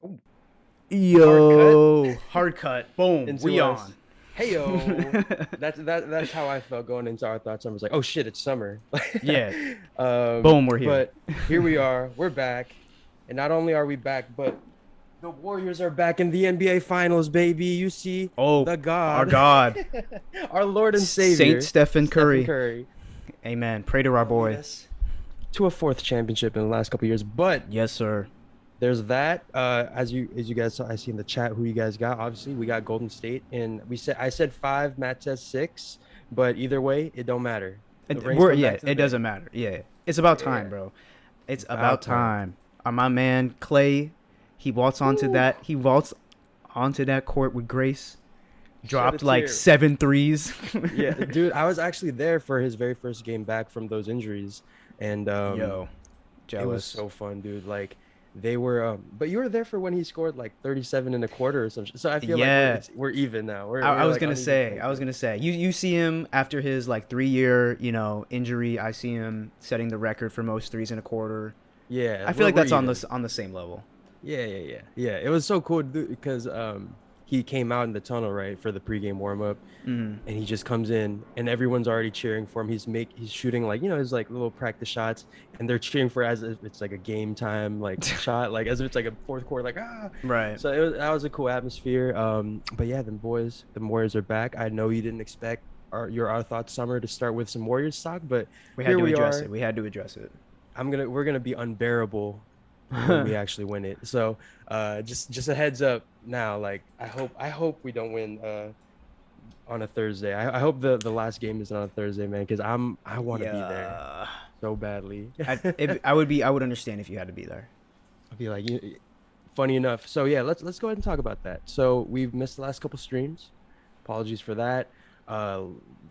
Ooh, hard cut Yo, hard cut. Boom. into We us. on. Heyo. That's how I felt going into our thoughts. I was like, oh shit, it's summer. Yeah. Boom, we're here. But here we are. We're back, and not only are we back, but the Warriors are back in the NBA Finals, baby. You see Oh, the our God, God. our Lord and Saint Savior, Stephen Stephen Curry. Curry, Amen. Pray to our lead boy. us to a fourth championship in the last couple of years. But Yes, sir. there's that. As you guys saw, I see in the chat who you guys got. Obviously, we got Golden State, and I said five. Matt says six, but either way, it don't matter. The rings come Yeah, back to the it Bay. doesn't matter. Yeah. It's about time, Yeah, bro. It's about about time. time. My man Clay, Woo! he waltzed onto that court with grace. Shed a Dropped like tear. 7 threes. Yeah, dude, I was actually there for his very first game back from those injuries, and Yo, it was jealous. so fun, dude. Like they were, but you were there for when he scored like 37 and a quarter or something. So I feel like Yeah, we're even now. We're I we're was like gonna on even say, playing field. you see him after his like 3 year, injury. I see him setting the record for most threes in a quarter. Yeah, I feel like we're that's on even. the same level. Yeah. It was so cool because he came out in the tunnel right for the pregame warm up, Mm. and he just comes in and everyone's already cheering for him. He's shooting like his like little practice shots, and they're cheering for as if it's like a game time like shot, like as if it's like a fourth quarter, like ah. Right. So that was a cool atmosphere. But yeah, the Warriors are back. I know you didn't expect our thoughts summer to start with some Warriors talk, but We had here to we address it. are. We had to address it. We're gonna be unbearable when we actually win it. So just a heads up now. Like I hope we don't win on a Thursday. I hope the last game is on a Thursday, man, because I want to be there Yeah. so badly. I would understand if you had to be there. I'll be like, funny enough. So yeah, let's go ahead and talk about that. So we've missed the last couple streams. Apologies for that. Uh,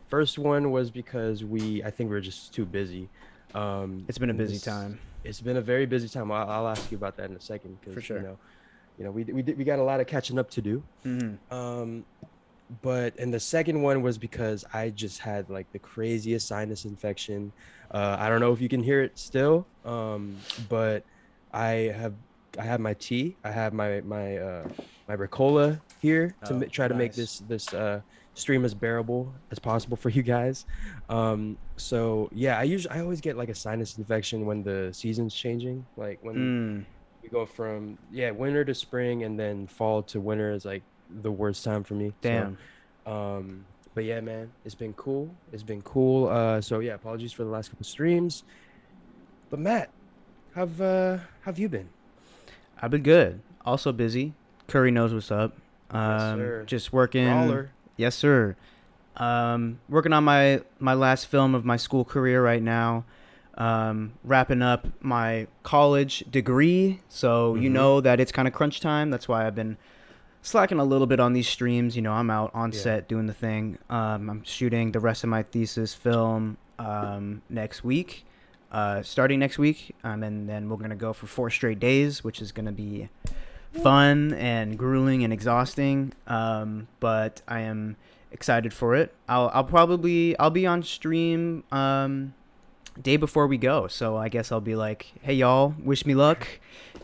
First one was because I think we were just too busy. It's been a And busy this time It's been a very busy time. I'll ask you about that in a second for because sure. we got a lot of catching up to do. Hmm. Um, and the second one was because I just had like the craziest sinus infection. I don't know if you can hear it still, but I have I have my tea. I have my Ricola here to Oh, try to make nice. this stream as bearable as possible for you guys. So yeah, I always get like a sinus infection when the season's changing, like when Mm. we go from winter to spring and then fall to winter is like the worst time for me. So Damn. um but yeah, man, it's been cool. It's been cool. So yeah, apologies for the last couple streams. But Matt, have you been? I've been good. Also busy. Curry knows what's up. Yes, sir. Just working. Brawler. Yes, sir. Working on my last film of my school career right now. Wrapping up my college degree. So you Mm-hmm. know that it's kind of crunch time. That's why I've been slacking a little bit on these streams. I'm out on Yeah. set doing the thing. I'm shooting the rest of my thesis film next week, starting next week, and then we're gonna go for 4 straight days, which is gonna be fun and grueling and exhausting. But I am excited for it. I'll be on stream day before we go, so I guess I'll be like, hey y'all, wish me luck,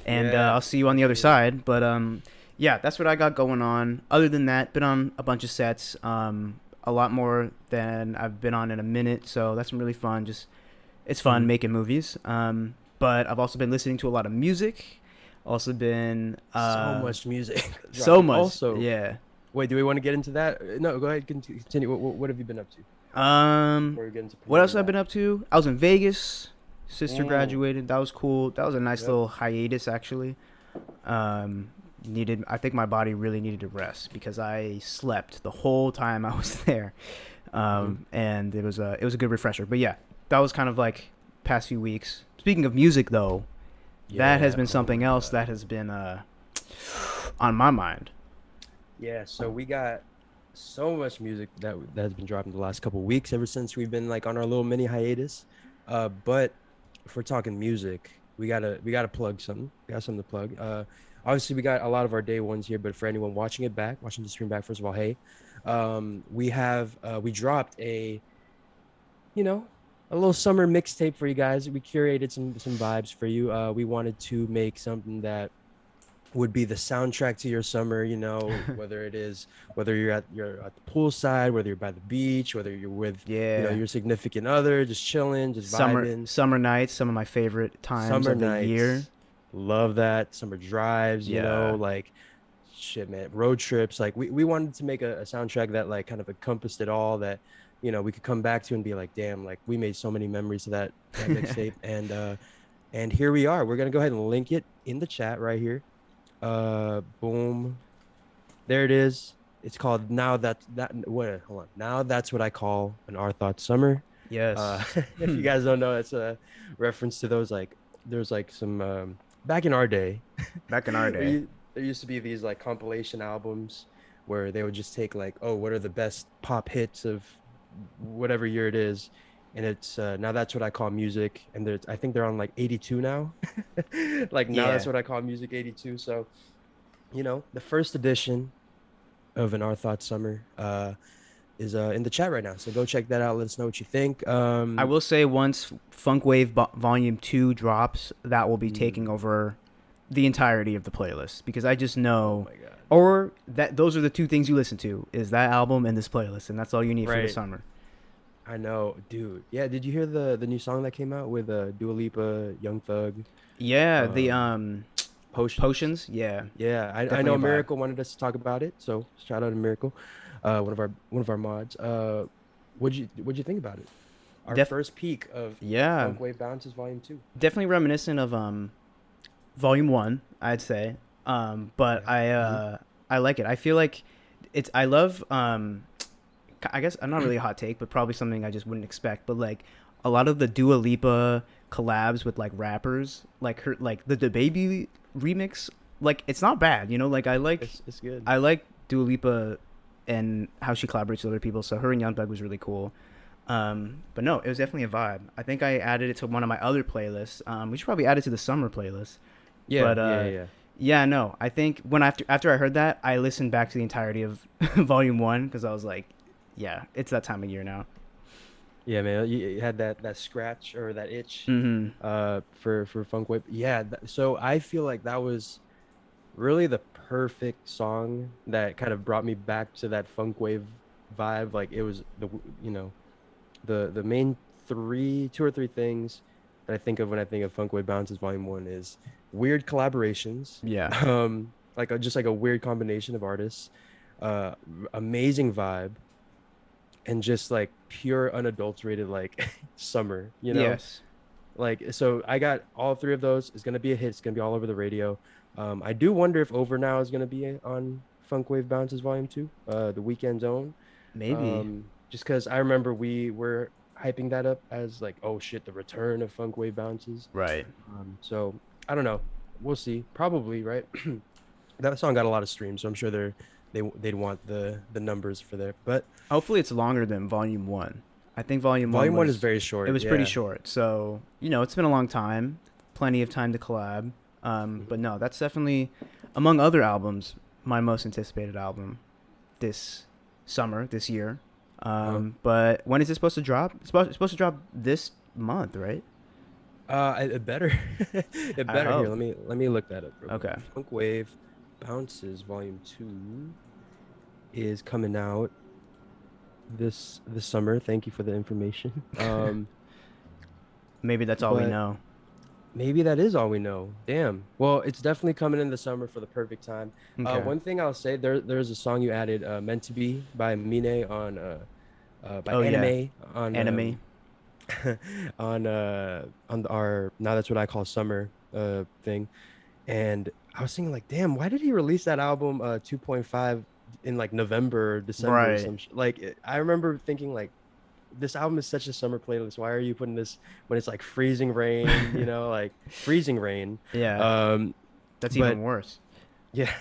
and Yeah, I'll see you on the other absolutely. side. But yeah, that's what I got going on. Other than that, been on a bunch of sets, a lot more than I've been on in a minute, so that's been really fun. Just it's fun Mhm. making movies. But I've also been listening to a lot of music. Also been So much music so dropping. much, Also, yeah. wait, do we want to get into that? No, go ahead, continue. What have you been up to Um, before we get into what else promoting have I that? been up to? I was in Vegas. Sister Mm, graduated. That was cool. That was a nice yep. little hiatus, actually. Um, I think my body really needed to rest because I slept the whole time I was there. Hmm. And it was a good refresher. But yeah, that was kind of like past few weeks. Speaking of music, though, that has Yeah. been Oh something my else God. that has been on my mind. Yeah. So we got so much music that has been dropping the last couple of weeks ever since we've been like on our little mini hiatus. But if we're talking music, we gotta plug something. We got something to plug. Obviously we got a lot of our day ones here, but for anyone watching the stream back, first of all, hey, we dropped you know, a little summer mixtape for you guys. We curated some vibes for you. We wanted to make something that would be the soundtrack to your summer, you know, whether you're at the poolside, whether you're by the beach, whether you're with, Yeah. your significant other, just chilling, just vibing. Summer nights, some of my favorite times Summer of the year. nights, love that. Summer drives, Yeah. like shit, man. Road trips. Like we wanted to make a soundtrack that like kind of encompassed it all that, we could come back to and be like, damn, like we made so many memories to that mixtape. And here we are. We're gonna go ahead and link it in the chat right here. Boom. There it is. It's called Now That Wait, hold on. Now That's What I Call an Our Thoughts Summer. Yes. If you guys don't know, it's a reference to those like there's like some back in our day, Back in our there, day. there used to be these like compilation albums where they would just take like, oh, what are the best pop hits of whatever year it is, and it's Now That's What I Call Music, and there's I think they're on like 82 now. Like Now That's Yeah. What I Call Music 82. So, the first edition of an Our Thoughts Summer is in the chat right now. So go check that out. Let us know what you think. I will say once Funk Wave Volume 2 drops, that will be taking Mm, over the entirety of the playlist because I just oh know my God. or that those are the two things you listen to is that album and this playlist and that's all you need for the Right. summer. I know, dude. Yeah, did you hear the new song that came out with Dua Lipa, Young Thug, Yeah, the um, Potions? potions, yeah. Yeah, I Definitely know a vibe. Miracle wanted us to talk about it, so shout out to Miracle, one of our mods. What'd you think about it? Our Def first peek of yeah, Funk Wave Bounces Volume 2. definitely reminiscent of volume 1, I'd say. But Yeah. Hmm. I like it. I feel like it's I love I guess I'm not really a hot take, but probably something I just wouldn't expect. But like a lot of the Dua Lipa collabs with like rappers, like her, like the Baby remix, like it's not bad, you know. Like It's good. I like Dua Lipa and how she collaborates with other people. So her and Young Thug was really cool. But no, it was definitely a vibe. I think I added it to one of my other playlists. We should probably add it to the summer playlist. Yeah, But yeah, yeah. yeah, no, I think when after I heard that, I listened back to the entirety of Volume 1 because I was like, yeah, it's that time of year now. Yeah, man, you had that scratch or that itch Mm-hmm. for Funk Wave. Yeah, so I feel like that was really the perfect song that kind of brought me back to that funk wave vibe. Like it was you know, the main two or three things that I think of when I think of Funk Wave Bounces Volume 1 is weird collaborations. Yeah. Like just like a weird combination of artists, uh amazing vibe, and just like pure unadulterated like summer. Yes. Like, so I got all three of those. It's gonna be a hit. It's gonna be all over the radio. I do wonder if Over Now is gonna be on Funk Wave Bounces Volume 2, the Weekend's own. Maybe. Just because I remember we were hyping that up as like, oh shit, the return of Funk Wave Bounces. Right. So I don't know. We'll see. Probably, right? That song got a lot of streams, so I'm sure they'd want the numbers for there. But Hopefully, it's longer than Volume 1. I think Volume 1 Volume 1 is was very it short. was pretty Yeah. short. So it's been a long time, plenty of time to collab. But Mhm. no, that's definitely among other albums my most anticipated album this summer, this year. Uh-huh. But when is it supposed to drop? It's supposed to drop this month, right? It better. It I better. Here, hope. let me look that up real quick. Okay. Funk Wave Bounces Volume 2 is coming out this summer. Thank you for the information. Maybe that's all we But know. maybe that is all we know. Damn. Well, it's definitely coming in the summer for the perfect time. Okay. One thing I'll say, there's a song you added, "Meant to Be" by Mine on by Oh yeah, Anime on anime. on our Now That's What I Call Summer thing. And I was thinking like, damn, why did he release that album 2.5 in like November or December or Right. some like I remember thinking like this album is such a summer playlist. Why are you putting this when it's like freezing rain, like freezing rain. Yeah, Um that's but even worse. yeah.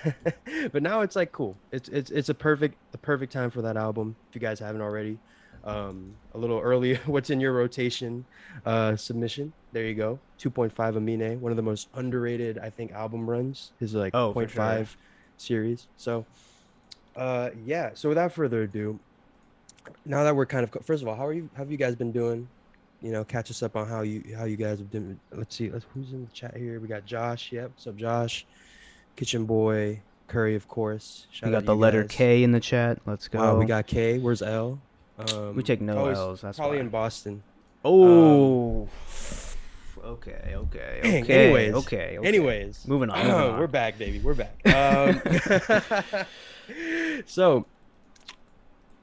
But now it's like cool. It's a perfect time for that album if you guys haven't already. A little early what's in your rotation submission. There you go. 2.5 Amine, one of the most underrated I think album runs. His like Oh, for point sure. 0.5 series. So yeah, so without further ado, now that we're kind of first of all, how are you have you guys been doing? Catch us up on how you guys have been. Let's see, who's in the chat here. We got Josh. Yep, what's up, Josh? Kitchen Boy, Curry, of course. We Shout out got to the you letter guys. K in the chat. Let's Wow, we go. got K. Where's L? We take no Probably L's. That's probably why. in Boston. Um, Oh. Okay. Okay. dang. Okay. Anyways, Okay. Okay. anyways, Moving on. Moving we're on. back, baby. We're back. So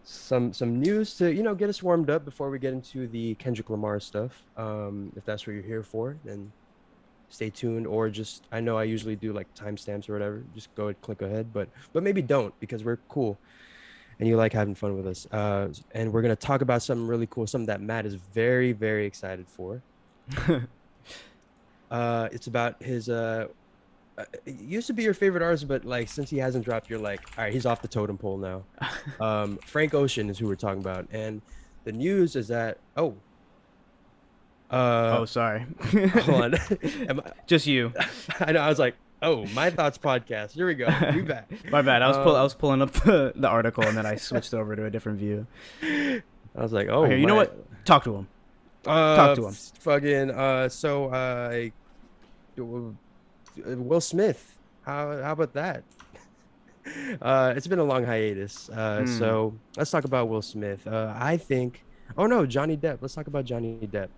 some news to get us warmed up before we get into the Kendrick Lamar stuff. If that's what you're here for, then stay tuned, or just I know I usually do like timestamps or whatever. Just go and click ahead, but maybe don't because we're cool and you like having fun with us. And we're gonna talk about something really cool, something that Matt is very, very excited for. It's about his it used to be your favorite artist, but like since he hasn't dropped, you're like, all right, he's off the totem pole now. Frank Ocean is who we're talking about, and the news is that uh Oh, sorry. hold on. Just you. I know I was like, oh, my thoughts podcast. Here we go. We back. My bad. I Um, was pulling up the article and then I switched over to a different view. I was like, Oh, oh here, you know my. what? Talk to him. Talk to him. Fucking Will Smith. How about that? It's been a long hiatus. Hmm. So let's talk about Will Smith. I think. Oh no, Johnny Depp. Let's talk about Johnny Depp.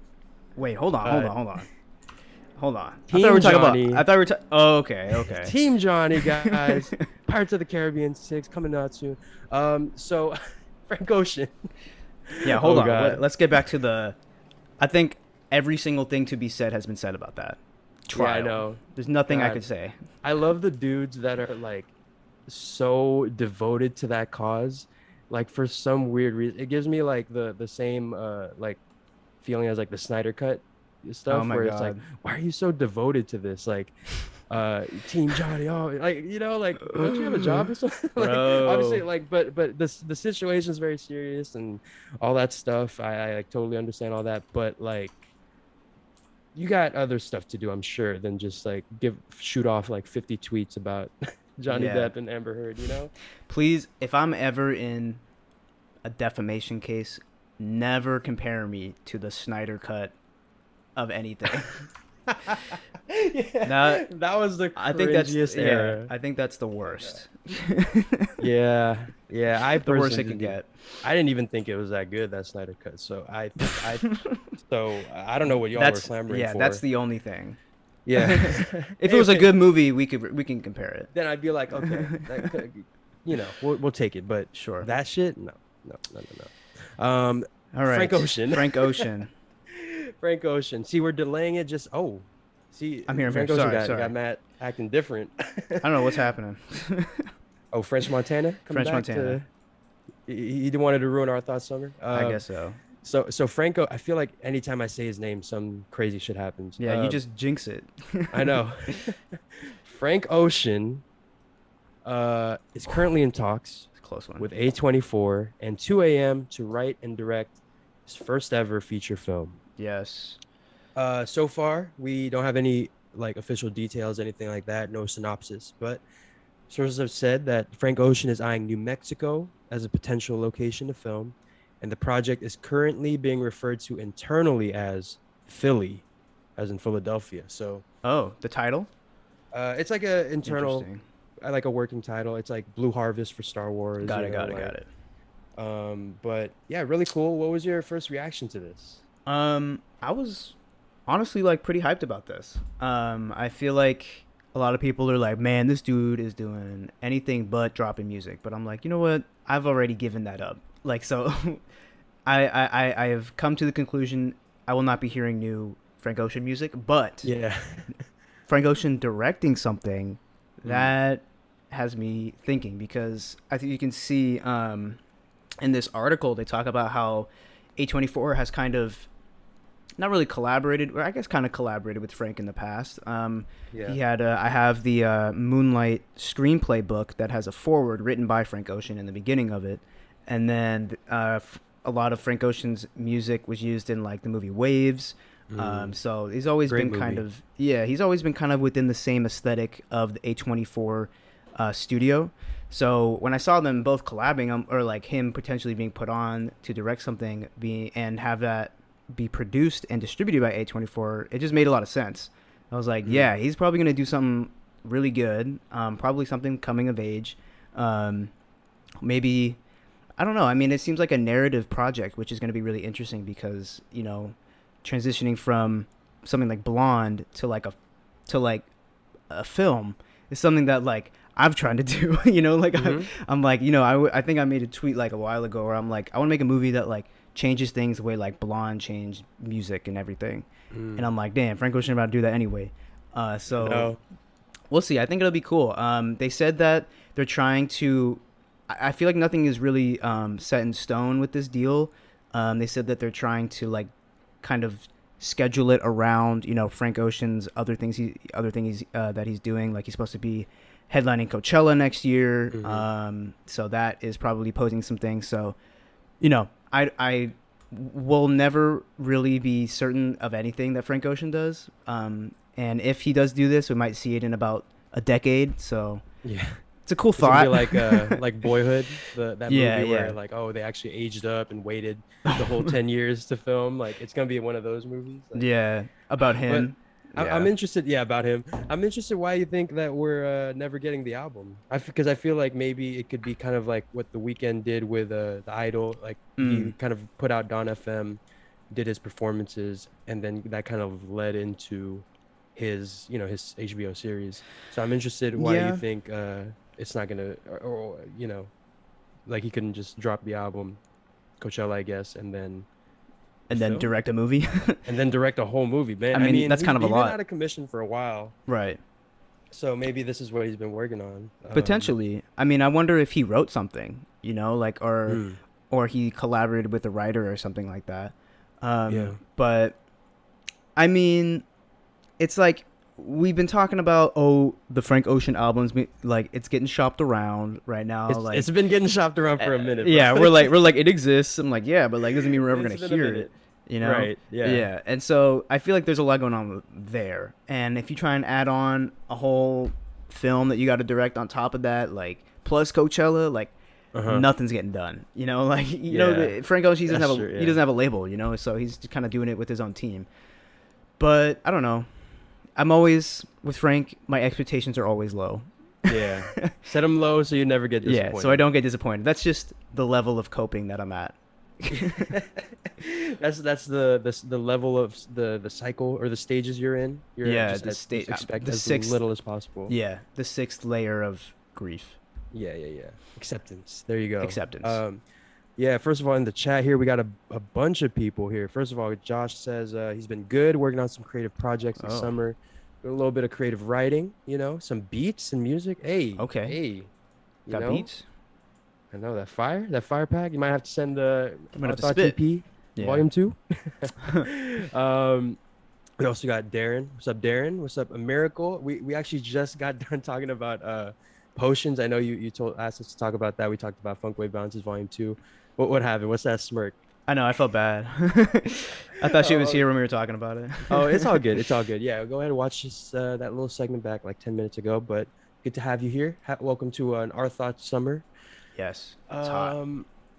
Wait, hold on, hold Uh, on, hold on. Hold on. I thought we Team were talking about. Johnny. I thought we were. Oh, okay, okay. Team Johnny, guys. Pirates of the Caribbean 6 coming out soon. So Frank Ocean. Yeah, hold Oh on. God. Let's get back to the. I think every single thing to be said has been said about that Yeah, I trial. know. There's nothing I God. could say. I love the dudes that are like so devoted to that cause. Like for some weird reason, it gives me like the same like feeling as like the Snyder Cut Oh stuff, my where it's like, god. why are you so devoted to this? Like, Team Johnny, oh, like like, don't you have a job or something? Like, obviously, Bro. like, but the situation is very serious and all that stuff. I like totally understand all that, but like, you got other stuff to do, I'm sure, than just like shoot off like 50 tweets about Johnny Yeah. Depp and Amber Heard, you know? Please, if I'm ever in a defamation case, never compare me to the Snyder cut of anything. Yeah, That that was the I think that's cringiest yeah. era. I think that's the worst. Yeah, yeah. I The worst personally it can get. I didn't even think it was that good, that Snyder cut. So I don't know what y'all were That's clamoring yeah. for. That's the only thing. Yeah. If it was a Anyway, good movie, we can compare it. then I'd be like, okay, we'll take it. But Sure. that shit, no, no, no, no, no. All right. Frank Ocean. Frank Ocean. Frank Ocean. See, we're delaying it. See, I'm here. I'm here. Frank Ocean Sorry. got Sorry. Matt acting different. I don't know what's happening. Oh, French Montana coming French back Montana. he wanted to ruin our thoughts summer. I guess so. So Franco, I feel like anytime I say his name, some crazy shit happens. Yeah, you just jinx it. I know. Frank Ocean is currently in talks It's a close one. with A24 and 2AM to write and direct his first ever feature film. Yes. So far, we don't have any like official details, anything like that, no synopsis, but sources have said that Frank Ocean is eyeing New Mexico as a potential location to film, and the project is currently being referred to internally as Philly, as in Philadelphia. So Oh, the title? it's like a internal, Interesting. like a working title. It's like Blue Harvest for Star Wars. Got you it. know, Got it. like, Got it. But yeah, really cool. What was your first reaction to this? I was honestly like pretty hyped about this. I feel like a lot of people are like, man, this dude is doing anything but dropping music. But I'm like, you know what? I've already given that up. Like, so I have come to the conclusion I will not be hearing new Frank Ocean music, but Yeah. Frank Ocean directing something Mm. that has me thinking, because I think you can see in this article they talk about how A24 has kind of not really collaborated, or I guess kind of collaborated with Frank in the past. Yeah. He had I have the Moonlight screenplay book that has a foreword written by Frank Ocean in the beginning of it, and then a lot of Frank Ocean's music was used in like the movie Waves. So he's always Great been kind movie. of he's always been kind of within the same aesthetic of the A24 studio. So when I saw them both collabing, or like him potentially being put on to direct something, and have that be produced and distributed by A24, it just made a lot of sense. I was like, yeah, he's probably gonna do something really good. Probably something coming of age. Um, maybe I don't know. I mean, it seems like a narrative project, which is going to be really interesting because transitioning from something like Blonde to like a film is something that like I've tried to do. Like Mm-hmm. I'm like I think I made a tweet like a while ago where I'm like I want to make a movie that like changes things the way like Blonde changed music and everything. And I'm like, damn, Frank Ocean about to do that anyway. I So know. we'll see. I think it'll be cool. They said that they're trying to. I feel like nothing is really set in stone with this deal. They said that they're trying to like kind of schedule it around Frank Ocean's other things that he's doing. Like he's supposed to be headlining Coachella next year. Mm-hmm. So that is probably posing some things. So I will never really be certain of anything that Frank Ocean does. And if he does do this, we might see it in about a decade. So Yeah. it's a cool It's gonna thought. be like Boyhood, that Yeah, movie where yeah. like, oh, they actually aged up and waited the whole 10 years to film. Like it's gonna be one of those movies. Like, Yeah, about but him. I'm Yeah. interested, yeah, about him. I'm interested why you think that we're never getting the album. Because I feel like maybe it could be kind of like what the Weeknd did with the Idol. Like Mm. he kind of put out Don FM, did his performances, and then that kind of led into his HBO series. So I'm interested why you Yeah. think it's not gonna, or like he couldn't just drop the album, Coachella, I guess, and then the And then film, direct a movie. and then direct a whole movie, man. I I mean, mean, that's kind of a he's been lot. out of commission for a while, Right. so maybe this is what he's been working on. Potentially. I mean, I wonder if he wrote something, like Hmm, or he collaborated with a writer or something like that. yeah, But I mean, it's like we've been talking about the Frank Ocean albums like it's getting shopped around right now like it's been getting shopped around for a minute, bro. yeah, we're like it exists. I'm like, yeah, but like doesn't mean we're ever It's going to been a hear minute, it. right? Yeah. Yeah. And so I feel like there's a lot going on there. And if you try and add on a whole film that you got to direct on top of that, like plus Coachella, like Uh-huh. nothing's getting done. Yeah. Frank Ocean he doesn't That's have true, he yeah. doesn't have a label, so he's kind of doing it with his own team. But I don't know. I'm always with Frank. My expectations are always low. Yeah. Set them low so you never get disappointed. Yeah, so I don't get disappointed. That's just the level of coping that I'm at. That's the level of the cycle or the stages you're in. You're Yeah, just the just state, expect the as sixth, little as possible. yeah, the sixth layer of grief, Yeah. Acceptance. There you go. acceptance. Yeah, first of all, in the chat here, we got a bunch of people here. First of all, Josh says he's been good working on some creative projects this Oh, summer. Doing a little bit of creative writing, some beats and music. Hey, okay. hey, you Got know, beats? I know that fire pack. You might have to send the I'm gonna Our have to Thoughts spit. EP, Yeah. Volume 2. We also got Darren. What's up, Darren? What's up, A Miracle? We actually just got done talking about potions. I know you asked us to talk about that. We talked about Funk Wave Bounces Volume 2. What happened? What's that smirk? I know. I felt bad. I thought she was Oh, here when we were talking about it. oh, it's all good. It's all good. Yeah, go ahead and watch this that little segment back like 10 minutes ago. But good to have you here. Welcome to an Our Thoughts summer. Yes, it's hot.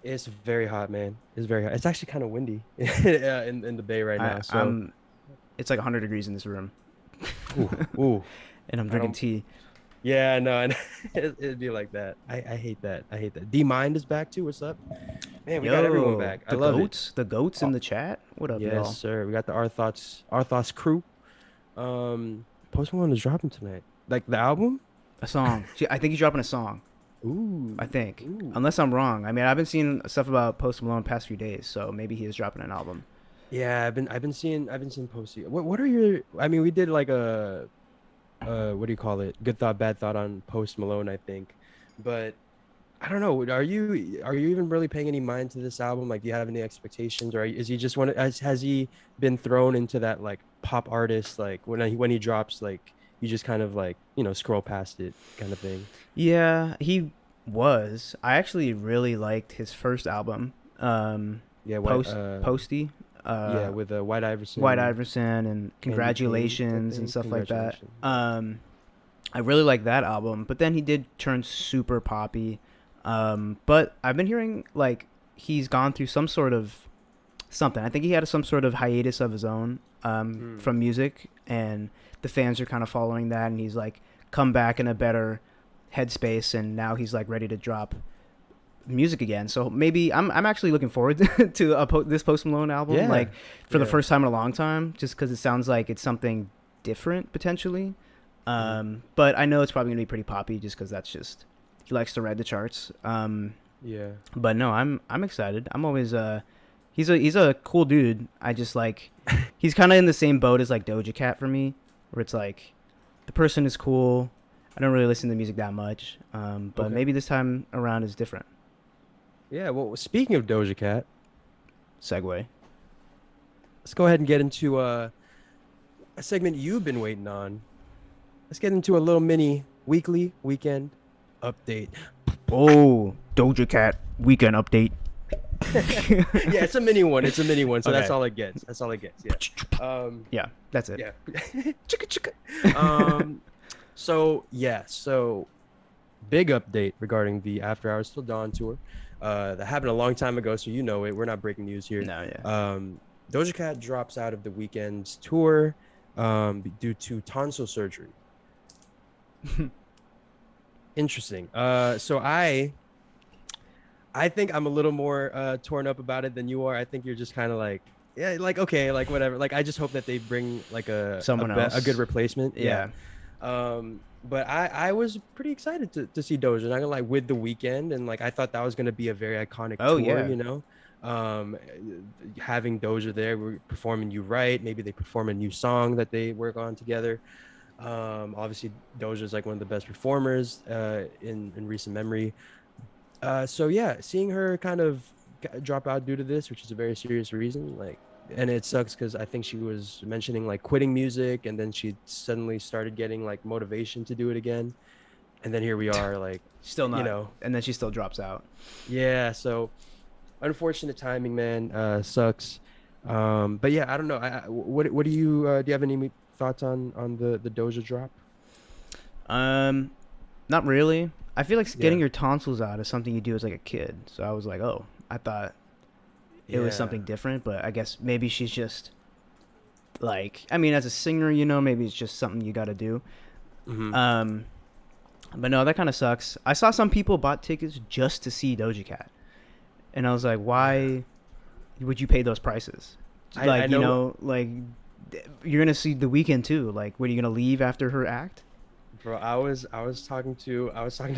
It's very hot, man. It's very hot. It's actually kind of windy in the bay right now. So, I'm. It's like 100 degrees in this room, ooh, and I'm I drinking don't. tea. Yeah, no, and it'd be like that. I hate that. I hate that. D Mind is back too. What's up, man? We got everyone back. I love it. The goats in Oh, the chat. What up, yes, y'all? sir. We got the Our Thoughts crew. Post Malone is dropping tonight. Like the album. A song. I think he's dropping a song. Ooh, I think, ooh. unless I'm wrong. I mean, I've been seeing stuff about Post Malone the past few days, so maybe he is dropping an album. Yeah, I've been seeing Posty. What are your? I mean, we did like a what do you call it? Good thought, bad thought on Post Malone, I think. But I don't know. Are you even really paying any mind to this album? Like, do you have any expectations, or is he just has he been thrown into that like pop artist like when he drops like you just kind of like scroll past it kind of thing? Yeah, he was. I actually really liked his first album, Yeah, Posty, yeah, with White Iverson, White Iverson, and Candy Cane, I Congratulations and think. stuff like that. Congratulations. I really liked that album, but then he did turn super poppy. But I've been hearing like he's gone through some sort of something. I think he had some sort of hiatus of his own from music, and the fans are kind of following that, and he's like come back in a better headspace, and now he's like ready to drop music again. So maybe I'm actually looking forward to this Post Malone album, Yeah, like for the yeah. first time in a long time, just because it sounds like it's something different potentially. Hmm. But I know it's probably gonna be pretty poppy, just because that's just he likes to ride the charts. Yeah. But no, I'm excited. I'm always he's a cool dude. I just like he's kind of in the same boat as like Doja Cat for me, where it's like the person is cool. I don't really listen to music that much, but Okay. maybe this time around is different. Yeah. Well, speaking of Doja Cat, Segue. let's go ahead and get into a segment you've been waiting on. Let's get into a little mini weekly weekend update. Oh, Doja Cat weekend update. Yeah, it's a mini one. It's a mini one. So that's Okay. all it gets. That's all it gets. Yeah. Yeah, that's it. Yeah. Chicka chicka. So yeah. So big update regarding the After Hours Till Dawn tour. That happened a long time ago, so you know it. We're not breaking news here. No, yeah. Doja Cat drops out of the Weeknd's tour due to tonsil surgery. Interesting. So I think I'm a little more torn up about it than you are. I think you're just kind of like, yeah, like okay, like whatever. Like I just hope that they bring like Someone a else. good replacement. Yeah. But I was pretty excited to see Doja. Not gonna lie, with the Weeknd, and like I thought that was gonna be a very iconic Oh, tour. yeah. You know, um, having Doja there, we're performing "You Right." Maybe they perform a new song that they work on together. Obviously, Doja is like one of the best performers in recent memory. So yeah, seeing her kind of drop out due to this, which is a very serious reason, like, and it sucks because I think she was mentioning like quitting music, and then she suddenly started getting like motivation to do it again, and then here we are, like, Still you not. know, And then she still drops out. yeah. So unfortunate timing, man. Sucks. But yeah, I don't know. What do you have any thoughts on the Doja drop? Um, Not really. I feel like getting Yeah, your tonsils out is something you do as like a kid. So I was like, oh, I thought it was yeah. something different, but I guess maybe she's just like, I mean, as a singer, you know, maybe it's just something you got to do. Hmm. Um, but no, that kind of sucks. I saw some people bought tickets just to see Doja Cat, and I was like, Yeah. why would you pay those prices? I Like, you know. know, like you're gonna see the weekend too. Like, what are you gonna leave after her act? Bro, I was talking to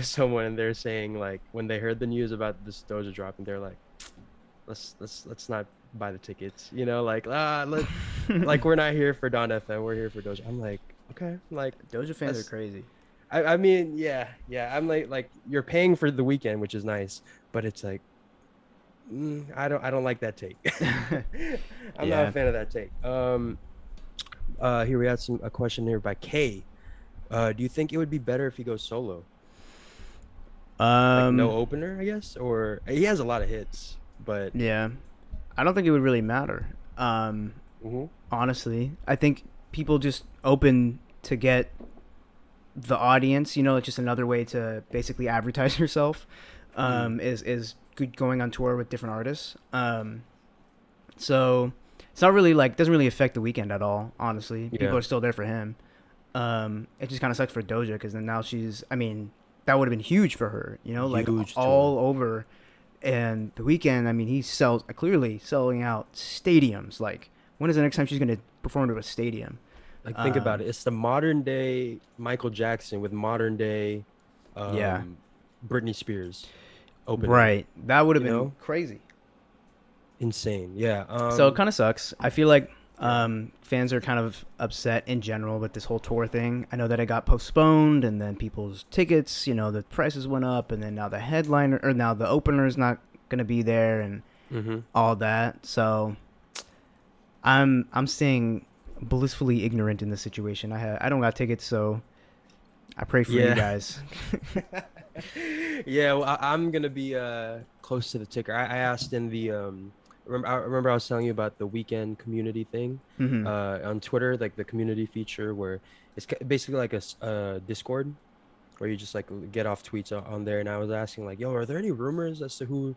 someone, and they're saying like when they heard the news about this Doja drop, and they're like, let's not buy the tickets, you know, like like we're not here for Don FM, we're here for Doja. I'm like, okay, like Doja fans are that's crazy. I mean, yeah, yeah. I'm like you're paying for the weekend, which is nice, but it's like I don't like that take. I'm not a Yeah. fan of that take. Here we have a question here by Kay. Do you think it would be better if he goes solo? Like no Um. opener, I guess, or he has a lot of hits, but Yeah. I don't think it would really matter. mhm. Honestly, I think people just open to get the audience. You know, it's just another way to basically advertise yourself. Mm. Is good going on tour with different artists. So it's not really like doesn't really affect the weekend at all. Honestly, people Yeah, are still there for him. It just kind of sucks for Doja because then now she's. I mean, that would have been huge for her. You know, like huge tour. all over. And the weekend, I mean, he sells clearly selling out stadiums. Like, when is the next time she's gonna perform to a stadium? Like think about Um, it. It's the modern day Michael Jackson with modern day yeah, um Britney Spears opening, right. That would have you been know? crazy. Insane. Yeah. So it kind of sucks. I feel like Yeah. fans are kind of upset in general with this whole tour thing. I know that it got postponed, and then people's tickets, you know, the prices went up, and then now the headliner or now the opener is not gonna be there, and Mm-hmm. all that. So I'm staying blissfully ignorant in this situation. I don't got tickets, so I pray for you Yeah. guys. Yeah, well, I'm gonna be close to the ticker. I asked in the I remember I was telling you about the weekend community thing Hmm. on Twitter, like the community feature where it's basically like Discord where you just like get off tweets on there, and I was asking like, yo, are there any rumors as to who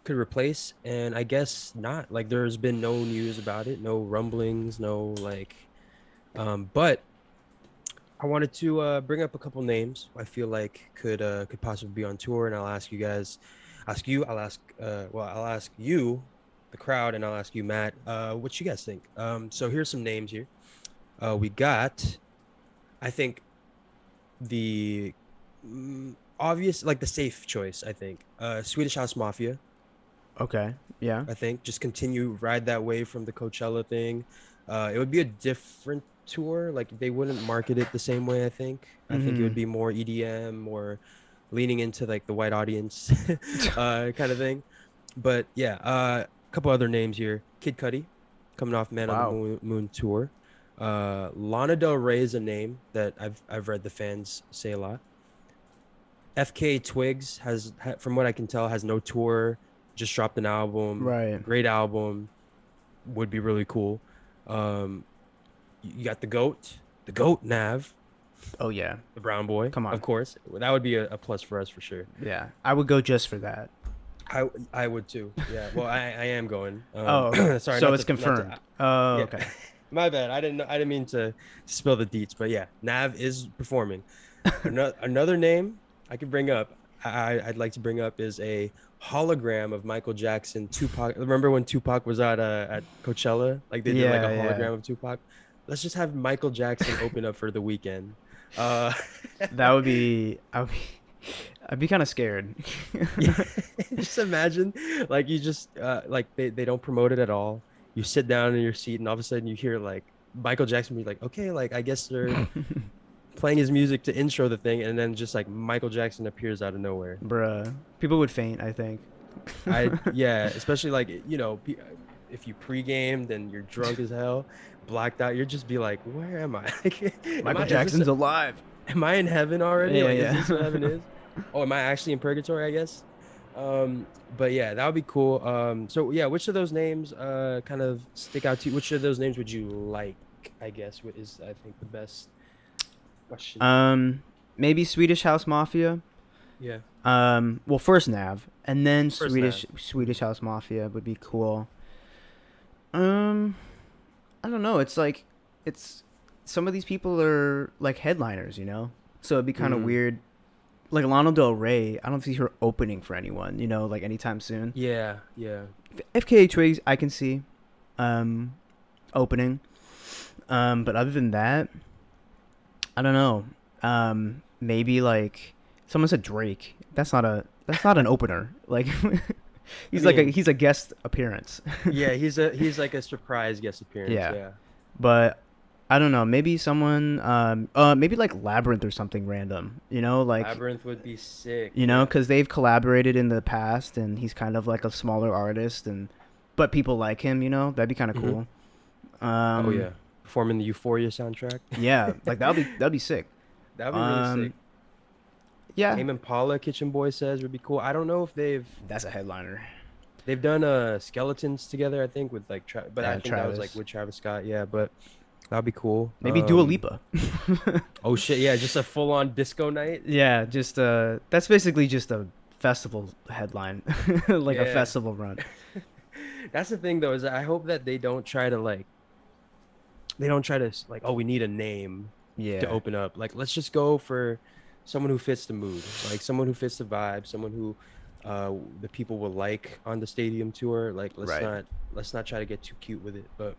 could replace? And I guess not. Like there's been no news about it, no rumblings, no like but I wanted to bring up a couple names I feel like could possibly be on tour, and I'll ask you guys, ask you, I'll ask I'll ask you, the crowd, and I'll ask you, Matt, what you guys think. So here's some names here. We got, I think the obvious, like the safe choice, I think. Swedish House Mafia. Okay. Yeah. I think just continue ride that wave from the Coachella thing. It would be a different tour. Like they wouldn't market it the same way. I think it would Mm-hmm. be more EDM, more leaning into like the white audience, kind of thing. But yeah, a couple other names here. Kid Cudi, coming off Man on the Wow. Moon tour. Lana Del Rey is a name that I've read the fans say a lot. FK Twigs from what I can tell, has no tour. Just dropped an album. Right. Great album. Would be really cool. Um, you got the goat Nav, Oh yeah. the brown boy, Come of on. course. That would be a plus for us for sure. Yeah. I would go just for that. I would too. Yeah. Well, I am going. Oh, okay. Sorry, So it's confirmed. Oh, yeah. okay. My bad. I didn't mean to spill the deets, but yeah, Nav is performing. Another name I could bring up, I'd like to bring up is a hologram of Michael Jackson, Tupac. Remember when Tupac was at Coachella? Like they did like a Yeah, yeah. hologram of Tupac. Let's just have Michael Jackson open up for the weekend. Uh, That would be. I'd be kind of scared. yeah, just imagine like you just like they don't promote it at all. You sit down in your seat and all of a sudden you hear like Michael Jackson be like, okay, like I guess they're playing his music to intro the thing, and then just like Michael Jackson appears out of nowhere. Bruh. People would faint, I think. Yeah, especially like if you pre-gamed and you're drunk as hell, blacked out, you'd just be like, where am I? Like, Michael is this Jackson's alive. am I in heaven already? Yeah, Like, is yeah. this what heaven is? Oh, am I actually in purgatory, I guess? But yeah, that would be cool. So yeah, which of those names kind of stick out to you? Which of those names would you like, I guess, what is I think the best question. um, Maybe Swedish House Mafia. Yeah. Well, first Nav, and then First Nav. Swedish House Mafia would be cool. Um, I don't know. It's like it's some of these people are like headliners, you know. So it'd be kind of Mm. weird. Like Lana Del Rey, I don't see her opening for anyone, you know, like anytime soon. Yeah, yeah. FKA Twigs, I can see, um, opening. But other than that, I don't know. Maybe like someone said Drake. That's not an opener. Like I mean, he's a guest appearance. yeah, he's like a surprise guest appearance. Yeah, Yeah. but I don't know. Maybe someone maybe like Labyrinth or something random. You know, like Labyrinth would be sick. you know, Yeah. because they've collaborated in the past, and he's kind of like a smaller artist, and but people like him. You know, that'd be kind of Hmm. cool. Oh yeah. Performing the Euphoria soundtrack. Yeah, like that'd be sick. That'd be really sick. Um, yeah, Tame Impala, Kitchen Boy says would be cool. I don't know if that's a headliner. they've done skeletons together. I think with like, but I Yeah, think that was like Travis. with Travis Scott. Yeah, but that'd be cool. Maybe Dua Lipa. Oh shit, yeah, just a full on disco night. Yeah, just that's basically just a festival headline, like a Yeah, festival run. that's the thing though, is I hope that they don't try to like, oh, we need a name to Yeah, open up. Like, let's just go for someone who fits the mood, like someone who fits the vibe, someone who the people will like on the stadium tour. Like, right. let's not try to get too cute with it. But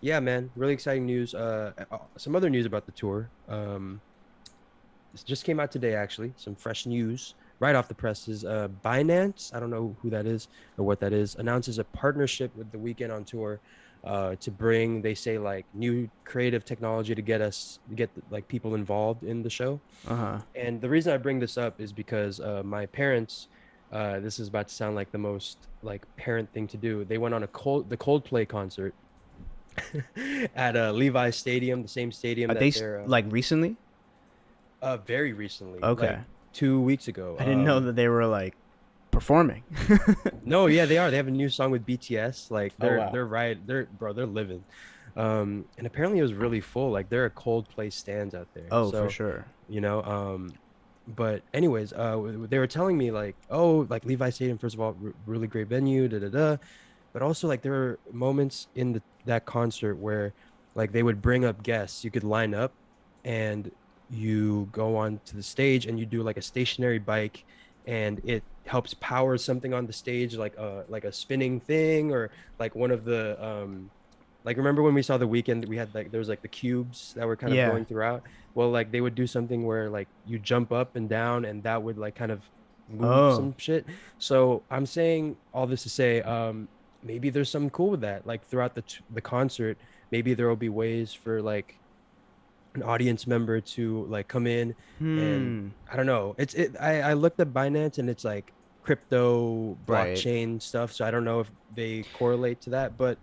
yeah, man, really exciting news. Some other news about the tour. This just came out today, actually. Some fresh news right off the presses. Binance, I don't know who that is or what that is, announces a partnership with the Weeknd on tour to bring, they say, like new creative technology to get like people involved in the show. Uh huh. And the reason I bring this up is because my parents, this is about to sound like the most like parent thing to do. They went on the Coldplay concert at Levi Stadium, the same stadium Are they that they're like recently? very recently, like Okay, 2 weeks ago. I didn't know that they were like performing. No, yeah, they are. They have a new song with BTS. Like Oh wow. they're living. And apparently it was really full. Like there are Coldplay stands out there. Oh, for So, sure. you know, but anyways, they were telling me like, oh, like Levi Stadium, first of all, really great venue, da da da. But also like there were moments in that concert where like they would bring up guests. You could line up and you go on to the stage and you do like a stationary bike, and it helps power something on the stage, like a spinning thing, or like one of the like, remember when we saw the Weekend, we had like there was like the cubes that were kind of Yeah. going throughout. Well, like they would do something where like you jump up and down, and that would like kind of move Oh. some shit. So I'm saying all this to say, maybe there's something cool with that. Like throughout the concert, maybe there will be ways for like an audience member to like come in, and Hmm. I don't know. I looked at Binance, and it's like crypto Right. blockchain stuff. So I don't know if they correlate to that, but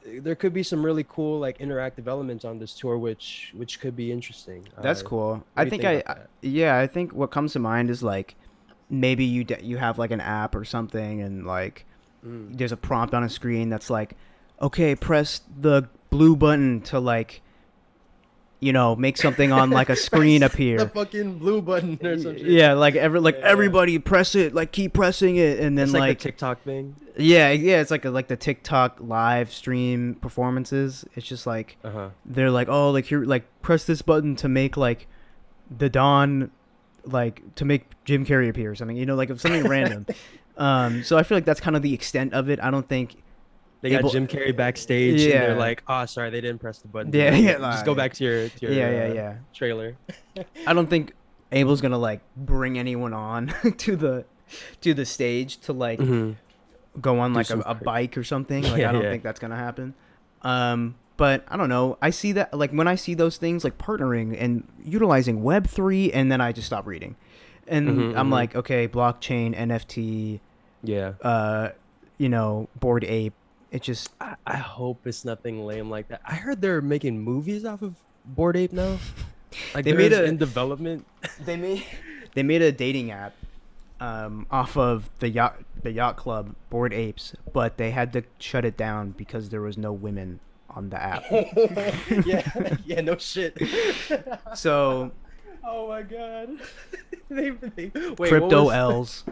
there could be some really cool like interactive elements on this tour, which could be interesting. That's cool. What do you think about that? Yeah, I think what comes to mind is like maybe you have like an app or something, and like Mm. there's a prompt on a screen that's like, okay, press the blue button to like, make something on like a screen Press the appear. fucking blue button or some shit. Yeah, like Yeah, everybody press it, like keep pressing it, and then it's like the like TikTok thing. yeah, it's like the TikTok live stream performances. It's just like Uh-huh. they're like, oh, like here, like press this button to make like the Dawn, like to make Jim Carrey appear or something, like something random. So I feel like that's kind of the extent of it. I don't think They got able. Jim Carrey backstage, and they're Yeah, like, "Oh, sorry, they didn't press the button to yeah, make yeah, it. Just go back like, to your yeah. trailer." I don't think Abel's gonna like bring anyone on to the stage to like Hmm. go on Do like some a bike or something. Like Yeah, I don't yeah. think that's gonna happen. But I don't know. I see that like when I see those things like partnering and utilizing Web3, and then I just stop reading, and Hmm. I'm Hmm. like, okay, blockchain, NFT, Yeah. Bored Ape. It just I hope it's nothing lame like that. I heard they're making movies off of Bored Ape now. Like they made there's a in development. they made they made a dating app off of the yacht club Bored Apes, but they had to shut it down because there was no women on the app. Yeah, yeah, no shit. So Oh my god. Wait, what crypto was L's,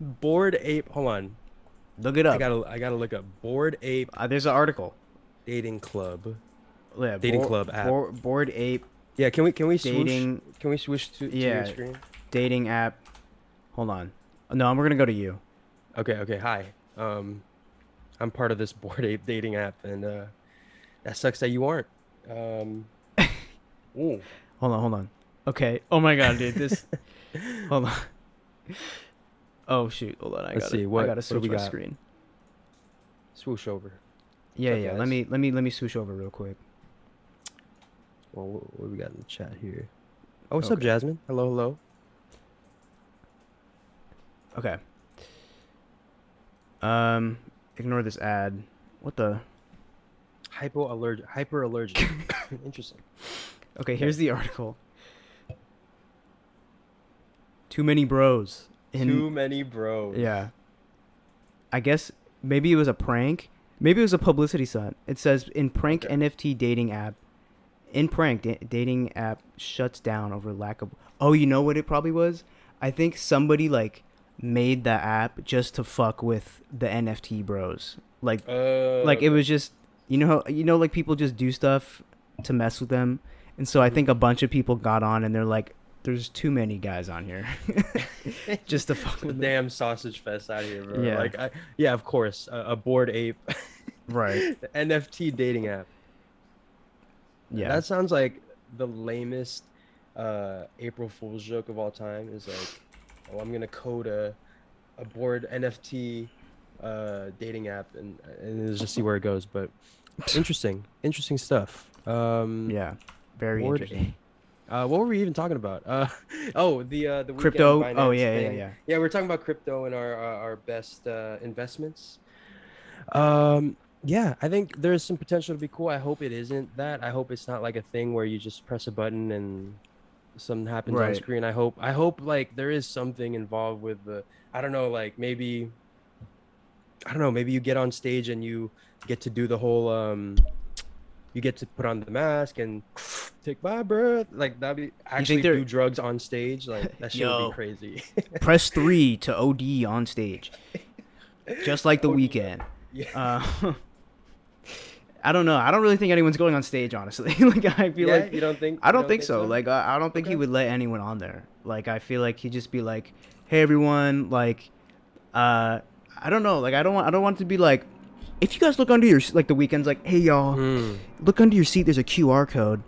Bored Ape? Hold on. look it I up. gotta I gotta look up Bored Ape There's an article. dating club. Yeah, Dating club app. Bored Ape Yeah, can we swoosh dating. can we swoosh to your Yeah, screen? dating app. Hold on. No, we're gonna go to you. Okay, okay. Hi. I'm part of this Bored Ape dating app, and that sucks that you aren't. Um ooh. Hold on. Okay. Oh my god, dude. This. Hold on. Oh shoot. Hold on. Let's see, I what gotta do we switch my got? screen. Swoosh over. Yeah, What's up, yeah. guys? Let me swoosh over real quick. Well, what do we got in the chat here? Oh, what's up, Okay. Jasmine? Hello, hello. Okay. Ignore this ad. What the? Hyper allergic. Interesting. Okay, Okay. here's the article. Too many bros. Too many bros. Yeah. I guess maybe it was a prank. Maybe it was a publicity stunt. It says in prank Okay. NFT dating app. In prank dating app shuts down over lack of. Oh, you know what it probably was? I think somebody like made the app just to fuck with the NFT bros. Like it Okay. was just like people just do stuff to mess with them. And so I think a bunch of people got on and they're like, there's too many guys on here just to fuck It's a with them. damn sausage fest out here, bro. Yeah. Like, yeah, of course, a Bored Ape Right. NFT dating app. Yeah. That sounds like the lamest April Fool's joke of all time. Is like, oh, I'm gonna code a Bored NFT dating app, and just see where it goes. But interesting stuff. Yeah. Very Bored interesting. What were we even talking about? Oh, the Weekend Crypto. Oh Binance yeah, thing. yeah. Yeah, we're talking about crypto and our best investments. Yeah, I think there's some potential to be cool. I hope it isn't that. I hope it's not like a thing where you just press a button and something happens on Right. screen. I hope like there is something involved with I don't know, like maybe I don't know, maybe you get on stage and you get to do the whole you get to put on the mask and take my breath. Like that'd be actually they're- do drugs on stage. Like that shit would Yo. be crazy. Press 3 to OD on stage, just like the OD. weekend. Yeah. I don't know. I don't really think anyone's going on stage, honestly. Like I feel Yeah, like you don't think I you don't don't think think so. so? Like I don't think he Okay. would let anyone on there. Like I feel like he'd just be like, "Hey everyone, like uh I don't know. Like I don't want it to be like if you guys look under your like the weekend's like, "Hey y'all, Mm. look under your seat. There's a QR code.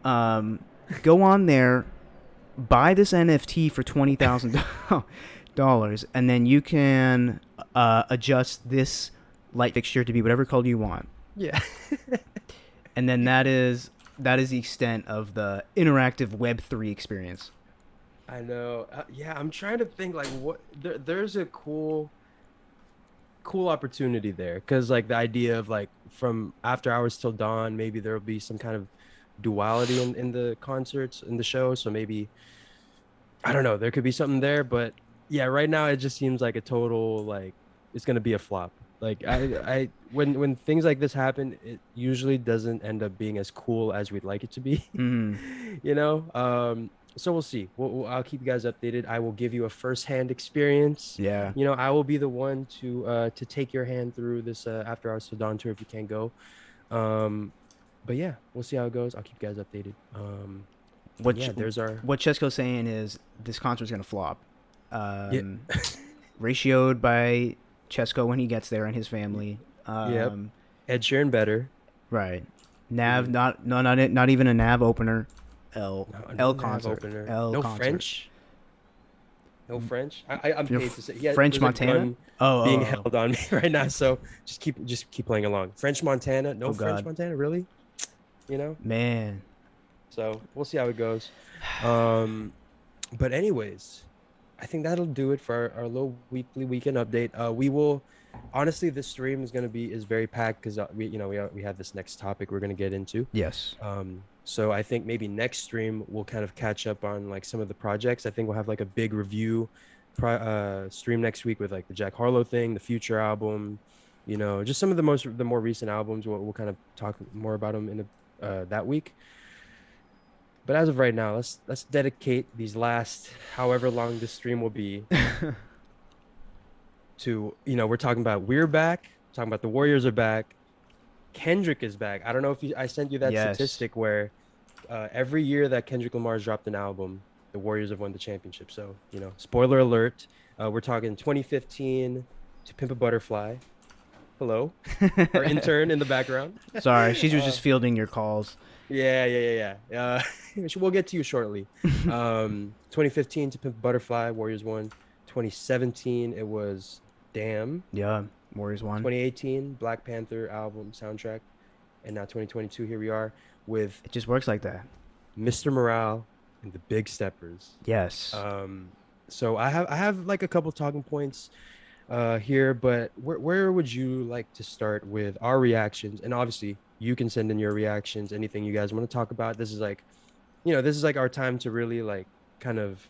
Um go on there, buy this NFT for $20,000 and then you can adjust this light fixture to be whatever color you want." Yeah. And then that is the extent of the interactive Web3 experience. I know. Yeah, I'm trying to think like there's a cool opportunity there because like the idea of like from after hours till dawn, maybe there'll be some kind of duality in the concerts in the show. So maybe I don't know, there could be something there, but yeah, right now it just seems like a total like it's gonna be a flop. Like I when things like this happen, it usually doesn't end up being as cool as we'd like it to be. Mm, You know? So we'll see. I'll keep you guys updated. I will give you a first-hand experience. yeah. You know, I will be the one to take your hand through this after hours to dawn tour if you can't go. Um, but yeah, we'll see how it goes. I'll keep you guys updated. And What yeah, there's our what Cesco's saying is this concert's gonna flop. yeah. Um, Ratioed by Cesco when he gets there and his family. Yep. Um, Ed Sheeran better. right. Nav Mhm. not no not it, not even a Nav opener. L No L nav concert. opener. L No concert. French. No French. I'm Your paid to say. Yeah, French there's a Montana? gun Oh, being oh, held on me right now. So just keep playing along. French Montana. oh No French God, Montana, really? You know? man. So we'll see how it goes. Um, but anyways, I think that'll do it for our little weekly weekend update. We will honestly, this stream is gonna be is very packed because we have this next topic we're gonna get into. Yes. So I think maybe next stream we'll kind of catch up on like some of the projects. I think we'll have like a big review stream next week with like the Jack Harlow thing, the Future album, just some of the more recent albums. We'll kind of talk more about them in that week. But as of right now, let's dedicate these last however long this stream will be to, we're talking about we're back, talking about the Warriors are back, Kendrick is back. I don't know if I sent you that Yes. statistic where every year that Kendrick Lamar's dropped an album, the Warriors have won the championship. So, spoiler alert, we're talking 2015 to Pimp a Butterfly. Hello, our intern in the background. Sorry, she was uh, just fielding your calls. yeah. We'll get to you shortly. 2015 to Pimp a Butterfly, Warriors won. 2017, it was Damn. Yeah, Warriors won. 2018, Black Panther album soundtrack. And now 2022, here we are with It just works like that. Mr. Morale and the Big Steppers. Yes. So I have like a couple talking points here, but where would you like to start with our reactions? And obviously, you can send in your reactions, anything you guys want to talk about. This is like, this is like our time to really like kind of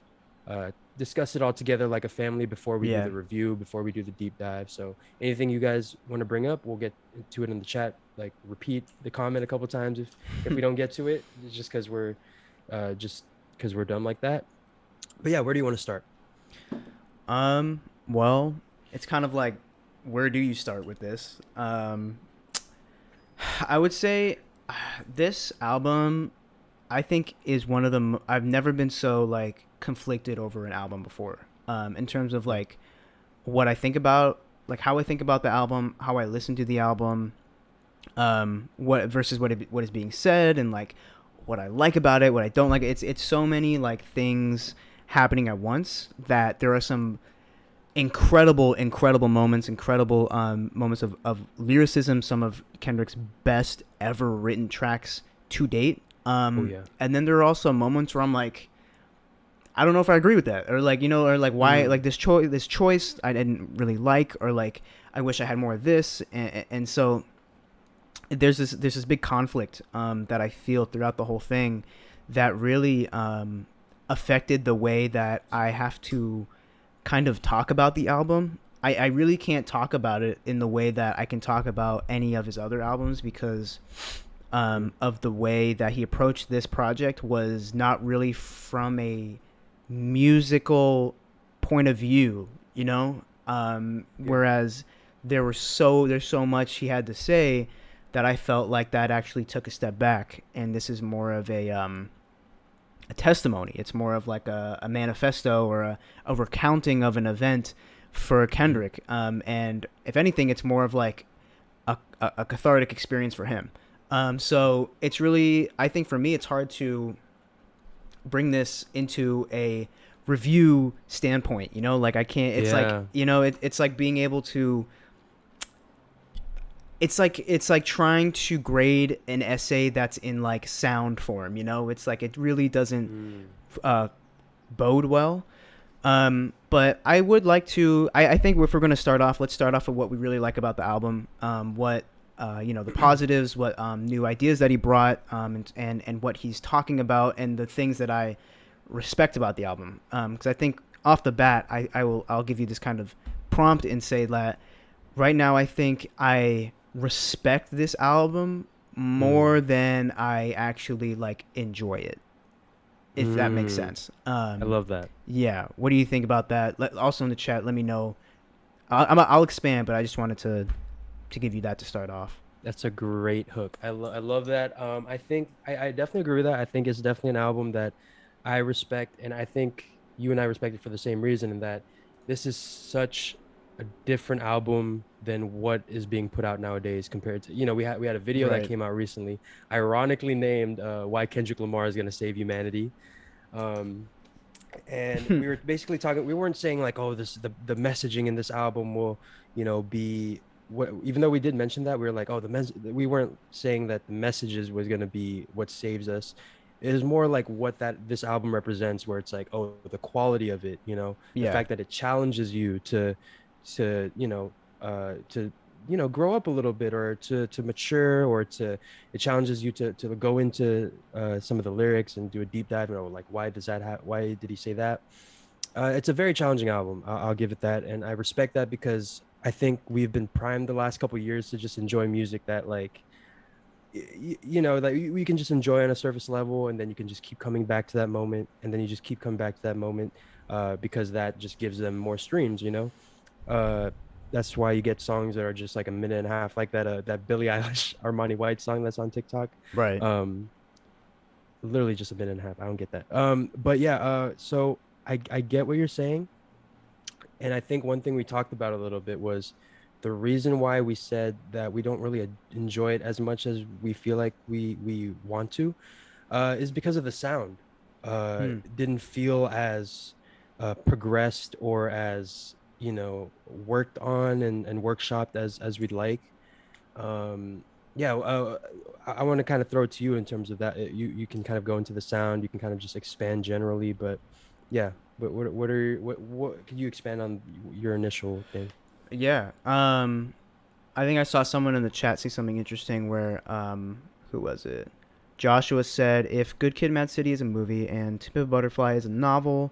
discuss it all together like a family before we do Yeah. the review, before we do the deep dive. So anything you guys want to bring up, we'll get to it in the chat. Like repeat the comment a couple times if we don't get to it, it's just because we're dumb like that. But yeah, where do you want to start? Well, it's kind of like, where do you start with this? I would say this album, I think, is one of the. I've never been so like conflicted over an album before. In terms of like what I think about, like how I think about the album, how I listen to the album, what versus what is being said, and like what I like about it, what I don't like. It's so many like things happening at once that there are some incredible moments, incredible moments of lyricism, some of Kendrick's best ever written tracks to date. Oh yeah. And then there are also moments where I'm like, I don't know if I agree with that, or like, or like why like this choice I didn't really like, or like I wish I had more of this, and so there's this big conflict that I feel throughout the whole thing that really affected the way that I have to kind of talk about the album. I really can't talk about it in the way that I can talk about any of his other albums because of the way that he approached this project was not really from a musical point of view, whereas there's so much he had to say that I felt like that actually took a step back, and this is more of a testimony. It's more of like a manifesto or a recounting of an event for Kendrick. And if anything, it's more of like a cathartic experience for him. So it's really, I think for me, it's hard to bring this into a review standpoint. You know, like I can't. It's like, Yeah. you know, it's like being able to. It's like trying to grade an essay that's in like sound form. You know, it's like it really doesn't Mm. bode well. But I would like to. I think if we're going to start off, let's start off with what we really like about the album. What you know, the positives, what new ideas that he brought, and what he's talking about, and the things that I respect about the album. Because I think off the bat, I'll give you this kind of prompt and say that right now I think I respect this album more than I actually like enjoy it, if that makes sense. I love that. Yeah. What do you think about that? Also in the chat, let me know. I'll expand, but I just wanted to give you that to start off. That's a great hook. I love that. I think I definitely agree with that. I think it's definitely an album that I respect, and I think you and I respect it for the same reason, in that this is such a different album than what is being put out nowadays compared to, we had a video that Right. came out recently, ironically named Why Kendrick Lamar is Gonna Save Humanity. Um, and we were basically talking, we weren't saying like, oh, this the messaging in this album will, be what, even though we did mention that, we were like, oh, we weren't saying that the messages was going to be what saves us. It is more like what that this album represents, where it's like, oh, the quality of it, the Yeah. fact that it challenges you to grow up a little bit, or to mature, or it challenges you to go into some of the lyrics and do a deep dive, like why did he say that. It's a very challenging album. I'll give it that, and I respect that, because I think we've been primed the last couple of years to just enjoy music that, like, that you can just enjoy on a surface level, and then you can just keep coming back to that moment, and then you just keep coming back to that moment, because that just gives them more streams. uh that's why you get songs that are just like a minute and a half, like that Billie Eilish Armani White song that's on TikTok. Right. um Literally just a minute and a half. I don't get that. But yeah, so I get what you're saying, and I think one thing we talked about a little bit was the reason why we said that we don't really enjoy it as much as we feel like we want to, is because of the sound. Hmm. It didn't feel as progressed, or as, worked on and workshopped as we'd like. Yeah, I want to kind of throw it to you in terms of that. You can kind of go into the sound, you can kind of just expand generally, but yeah. But what could you expand on your initial thing? Yeah. I think I saw someone in the chat say something interesting where who was it? Joshua said, if Good Kid, Mad City is a movie and Tip of a Butterfly is a novel,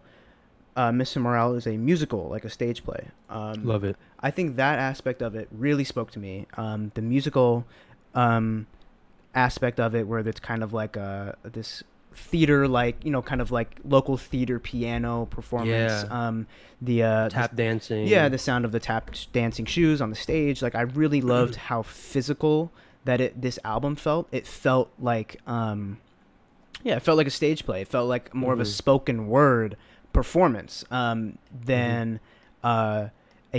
Mr. Morale is a musical, like a stage play. Love it. I think that aspect of it really spoke to me. The musical um, aspect of it, where it's kind of like this theater, like, kind of like local theater piano performance. Yeah. Tap dancing. Yeah, the sound of the tap dancing shoes on the stage. Like, I really loved how physical that this album felt. It felt like yeah, it felt like a stage play. It felt like more of a spoken word performance than a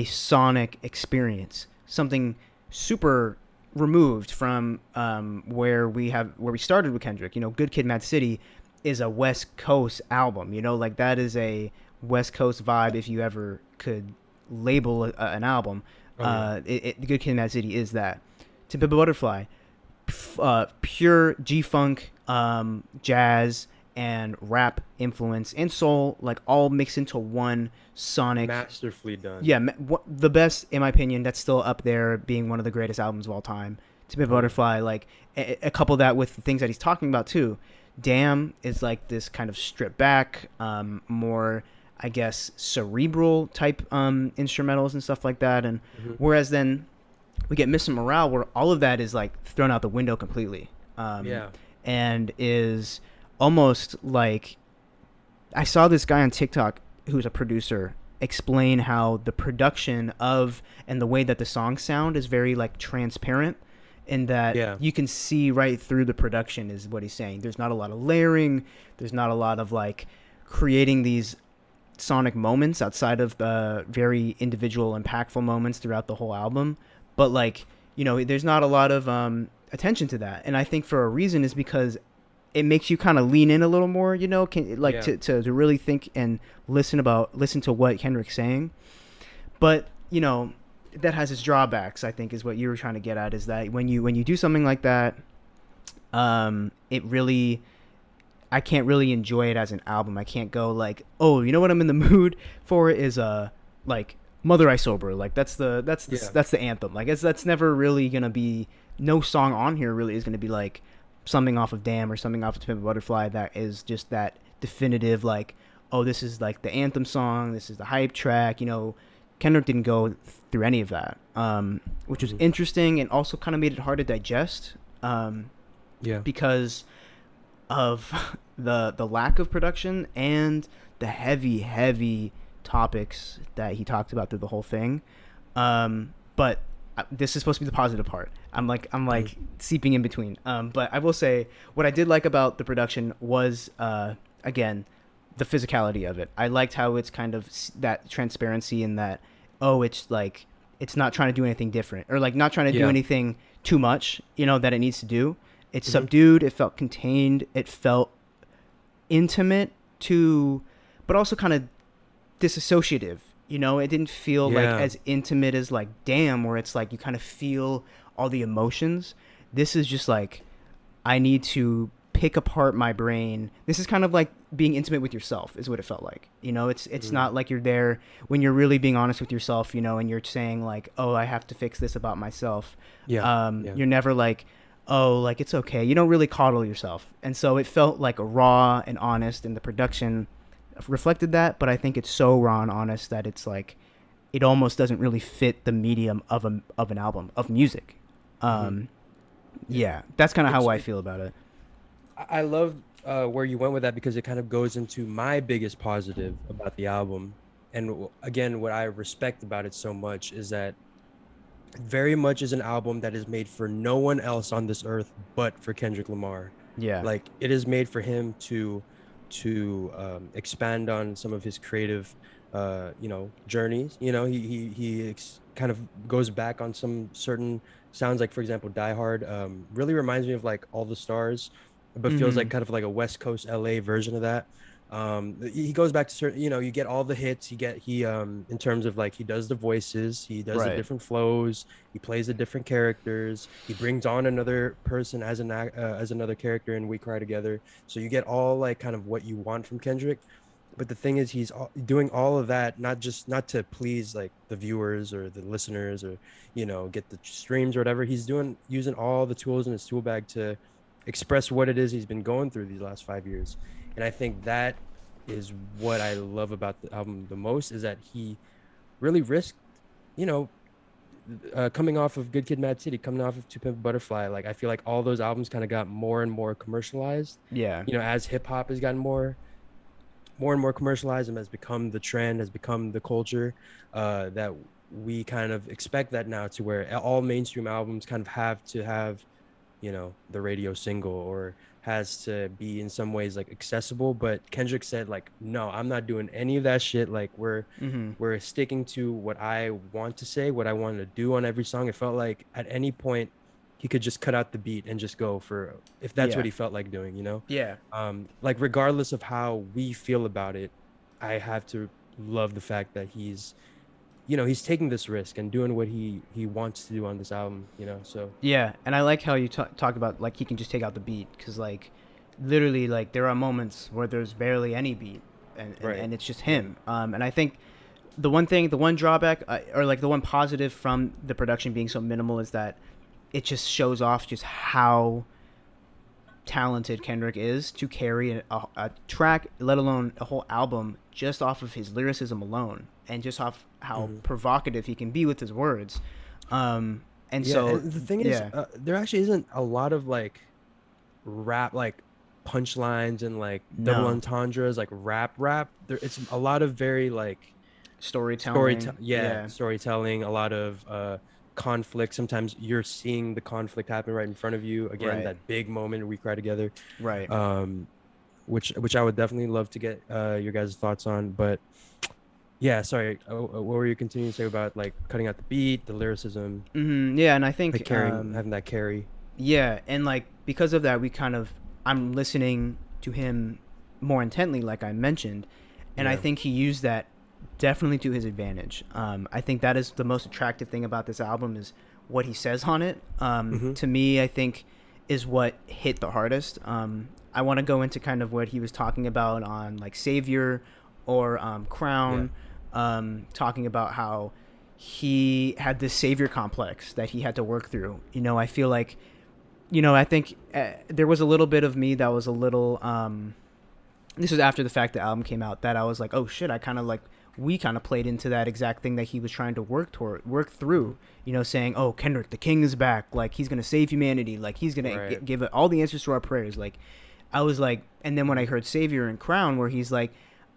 sonic experience. Something super removed from where we started with Kendrick. Good Kid, Mad City is a West Coast album. Like, that is a West Coast vibe, if you ever could label an album. Good Kid, Mad City is that. To Pimp a Butterfly, pure G-funk, jazz, and rap influence, and soul, like, all mixed into one sonic. Masterfully done. Yeah, the best, in my opinion. That's still up there, being one of the greatest albums of all time. To Pimp a Butterfly, like, a couple that with the things that he's talking about too. Damn is like this kind of stripped back, more, I guess, cerebral type instrumentals and stuff like that. And whereas then we get Mr. Morale, where all of that is like thrown out the window completely. Yeah. And is almost like, I saw this guy on TikTok who's a producer explain how the production of and the way that the songs sound is very like transparent, in that Yeah. you can see right through the production is what he's saying. There's not a lot of layering. There's not a lot of like creating these sonic moments outside of the very individual impactful moments throughout the whole album. But like, there's not a lot of attention to that. And I think for a reason is because it makes you kind of lean in a little more, like Yeah. to really think and listen to what Kendrick's saying. But, that has its drawbacks, I think, is what you were trying to get at, is that when you do something like that, it really, I can't really enjoy it as an album. I can't go like, oh, you know what I'm in the mood for is like Mother I Sober. Like Yeah. that's the anthem. Like that's never really gonna be, no song on here really is gonna be like something off of Damn or something off of Pimp a Butterfly that is just that definitive like, oh, this is like the anthem song, this is the hype track. Kendrick didn't go through any of that, which was interesting and also kind of made it hard to digest, Yeah. because of the lack of production and the heavy topics that he talked about through the whole thing. But this is supposed to be the positive part. I'm like seeping in between. But I will say what I did like about the production was again the physicality of it. I liked how it's kind of that transparency in that, oh, it's like it's not trying to do anything different or like not trying to do anything too much, that it needs to do. It's subdued. It felt contained. It felt intimate but also kind of disassociative. It didn't feel like as intimate as like Damn, where it's like you kind of feel all the emotions. This is just like, I need to pick apart my brain. This is kind of like being intimate with yourself is what it felt like. It's not like you're there when you're really being honest with yourself, and you're saying like, oh, I have to fix this about myself. You're never like, oh, like it's okay. You don't really coddle yourself. And so it felt like raw and honest, and the production reflected that, but I think it's so raw and honest that it's like it almost doesn't really fit the medium of an album of music. That's kind of how I feel about it. I love where you went with that, because it kind of goes into my biggest positive about the album. And again, what I respect about it so much is that it very much is an album that is made for no one else on this earth but for Kendrick Lamar. Yeah. Like, it is made for him to expand on some of his creative journeys. Kind of goes back on some certain sounds, like for example Die Hard really reminds me of like All the Stars, but feels like kind of like a West Coast LA version of that. He goes back to certain, you get all the hits. He in terms of like, he does the voices, he does the different flows, he plays the different characters, he brings on another person as another character in We Cry Together. So you get all like kind of what you want from Kendrick. But the thing is, he's doing all of that not to please like the viewers or the listeners or get the streams or whatever. He's using all the tools in his tool bag to express what it is he's been going through these last 5 years. And I think that is what I love about the album the most, is that he really risked, coming off of Good Kid, Mad City, coming off of To Pimp a Butterfly. Like, I feel like all those albums kind of got more and more commercialized. Yeah. As hip hop has gotten more and more commercialized and has become the trend, has become the culture, that we kind of expect that now, to where all mainstream albums kind of have to have, the radio single, or has to be in some ways like accessible. But Kendrick said like, no, I'm not doing any of that shit. Like, we're sticking to what I want to say, what I want to do on every song. It felt like at any point he could just cut out the beat and just go for, if that's what he felt like doing, like, regardless of how we feel about it, I have to love the fact that he's taking this risk and doing what he wants to do on this album, so. Yeah, and I like how you talk about like he can just take out the beat, because like literally like there are moments where there's barely any beat, and it's just him. And I think the one drawback, or like the one positive from the production being so minimal, is that it just shows off just how talented Kendrick is to carry a track, let alone a whole album, just off of his lyricism alone, and just off how provocative he can be with his words. So the thing is, there actually isn't a lot of like rap, like punchlines and like double entendres, like rap. It's a lot of very like storytelling. Storytelling. A lot of conflict. Sometimes you're seeing the conflict happen right in front of you. Again, Right. that big moment we cry together. Right. Um, which I would definitely love to get your guys' thoughts on. But yeah, sorry, what were you continuing to say about like cutting out the beat, the lyricism, Yeah, and I like think carrying having that carry? yeah, and like because of that, I'm listening to him more intently, like I mentioned, and I Yeah. think he used that definitely to his advantage. I think that is the most attractive thing about this album is what he says on it. Mm-hmm. To me, I think is what hit the hardest. I want to go into kind of what he was talking about on like Savior or Yeah. Crown, talking about how he had this savior complex that he had to work through. I feel like I think there was a little bit of me that was a little. This was after the fact the album came out that I was like, oh shit, I kind of like we kind of played into that exact thing that he was trying to work Mm-hmm. through. Saying, oh, Kendrick, the king is back. Like he's gonna save humanity. Like he's gonna Right. give it all the answers to our prayers. Like I was like, and then when I heard Savior and Crown, where he's like,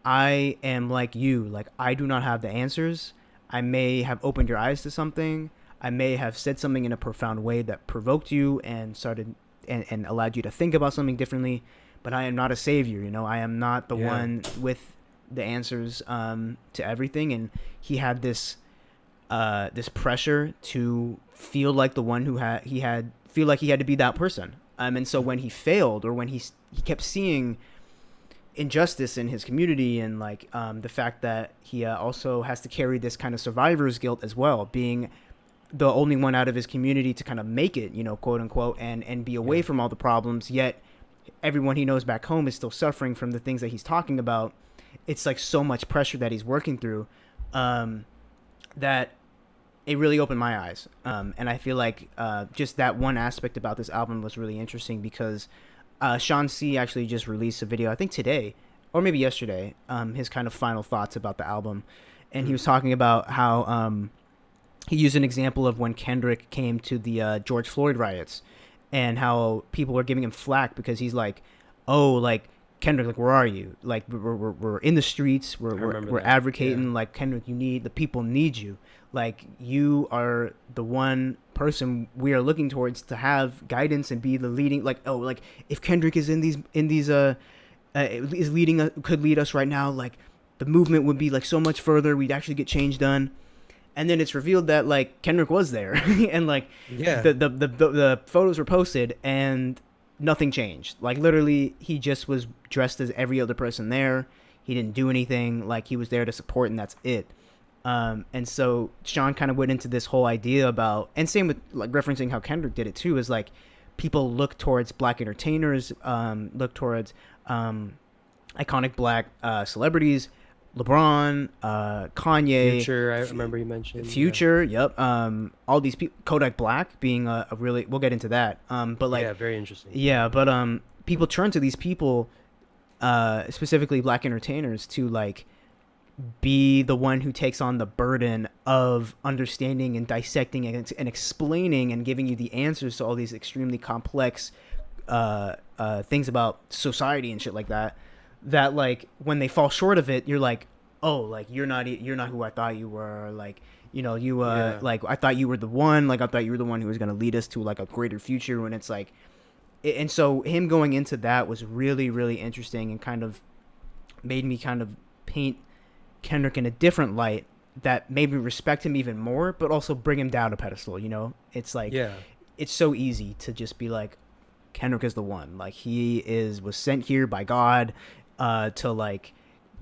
I am like you. Like I do not have the answers. I may have opened your eyes to something. I may have said something in a profound way that provoked you and started and allowed you to think about something differently. But I am not a savior. I am not the Yeah. one with the answers to everything. And he had this pressure to feel like the one who had feel like he had to be that person. And so when he failed, or when he kept seeing injustice in his community, and like the fact that he also has to carry this kind of survivor's guilt as well, being the only one out of his community to kind of make it, quote unquote, and be away Yeah. from all the problems, yet everyone he knows back home is still suffering from the things that he's talking about. It's like so much pressure that he's working through, that it really opened my eyes. And I feel like just that one aspect about this album was really interesting because Sean C actually just released a video, I think today or maybe yesterday, his kind of final thoughts about the album. And he Mm-hmm. was talking about how he used an example of when Kendrick came to the George Floyd riots, and how people were giving him flack because he's like, oh, like, Kendrick, like, where are you? Like, we're in the streets. I remember We're that. Yeah. advocating. Like, Kendrick, the people need you. Like, you are the one person we are looking towards to have guidance and be the leading. Like, oh, like, if Kendrick is in these is leading, could lead us right now, like, the movement would be, like, so much further. We'd actually get change done. And then it's revealed that like Kendrick was there, and like Yeah. the photos were posted, and nothing changed. Like literally, he just was dressed as every other person there. He didn't do anything. Like he was there to support, and that's it. And so Sean kind of went into this whole idea about, and same with like referencing how Kendrick did it too, is like people look towards black entertainers, look towards iconic black celebrities, LeBron, Kanye, Future, I remember you mentioned. Yeah. Future, yep. All these people, Kodak Black being a really, we'll get into that. But like, Yeah, very interesting. yeah, but people turn to these people, specifically black entertainers, to like be the one who takes on the burden of understanding and dissecting and explaining and giving you the answers to all these extremely complex things about society and shit like that. That like when they fall short of it, you're like, oh, like you're not who I thought you were. Like you Yeah. like I thought you were the one. Like I thought you were the one who was gonna lead us to like a greater future. When it's like, and so him going into that was really really interesting and kind of made me kind of paint Kendrick in a different light that made me respect him even more, but also bring him down a pedestal. It's like Yeah. it's so easy to just be like, Kendrick is the one. Like was sent here by God, to like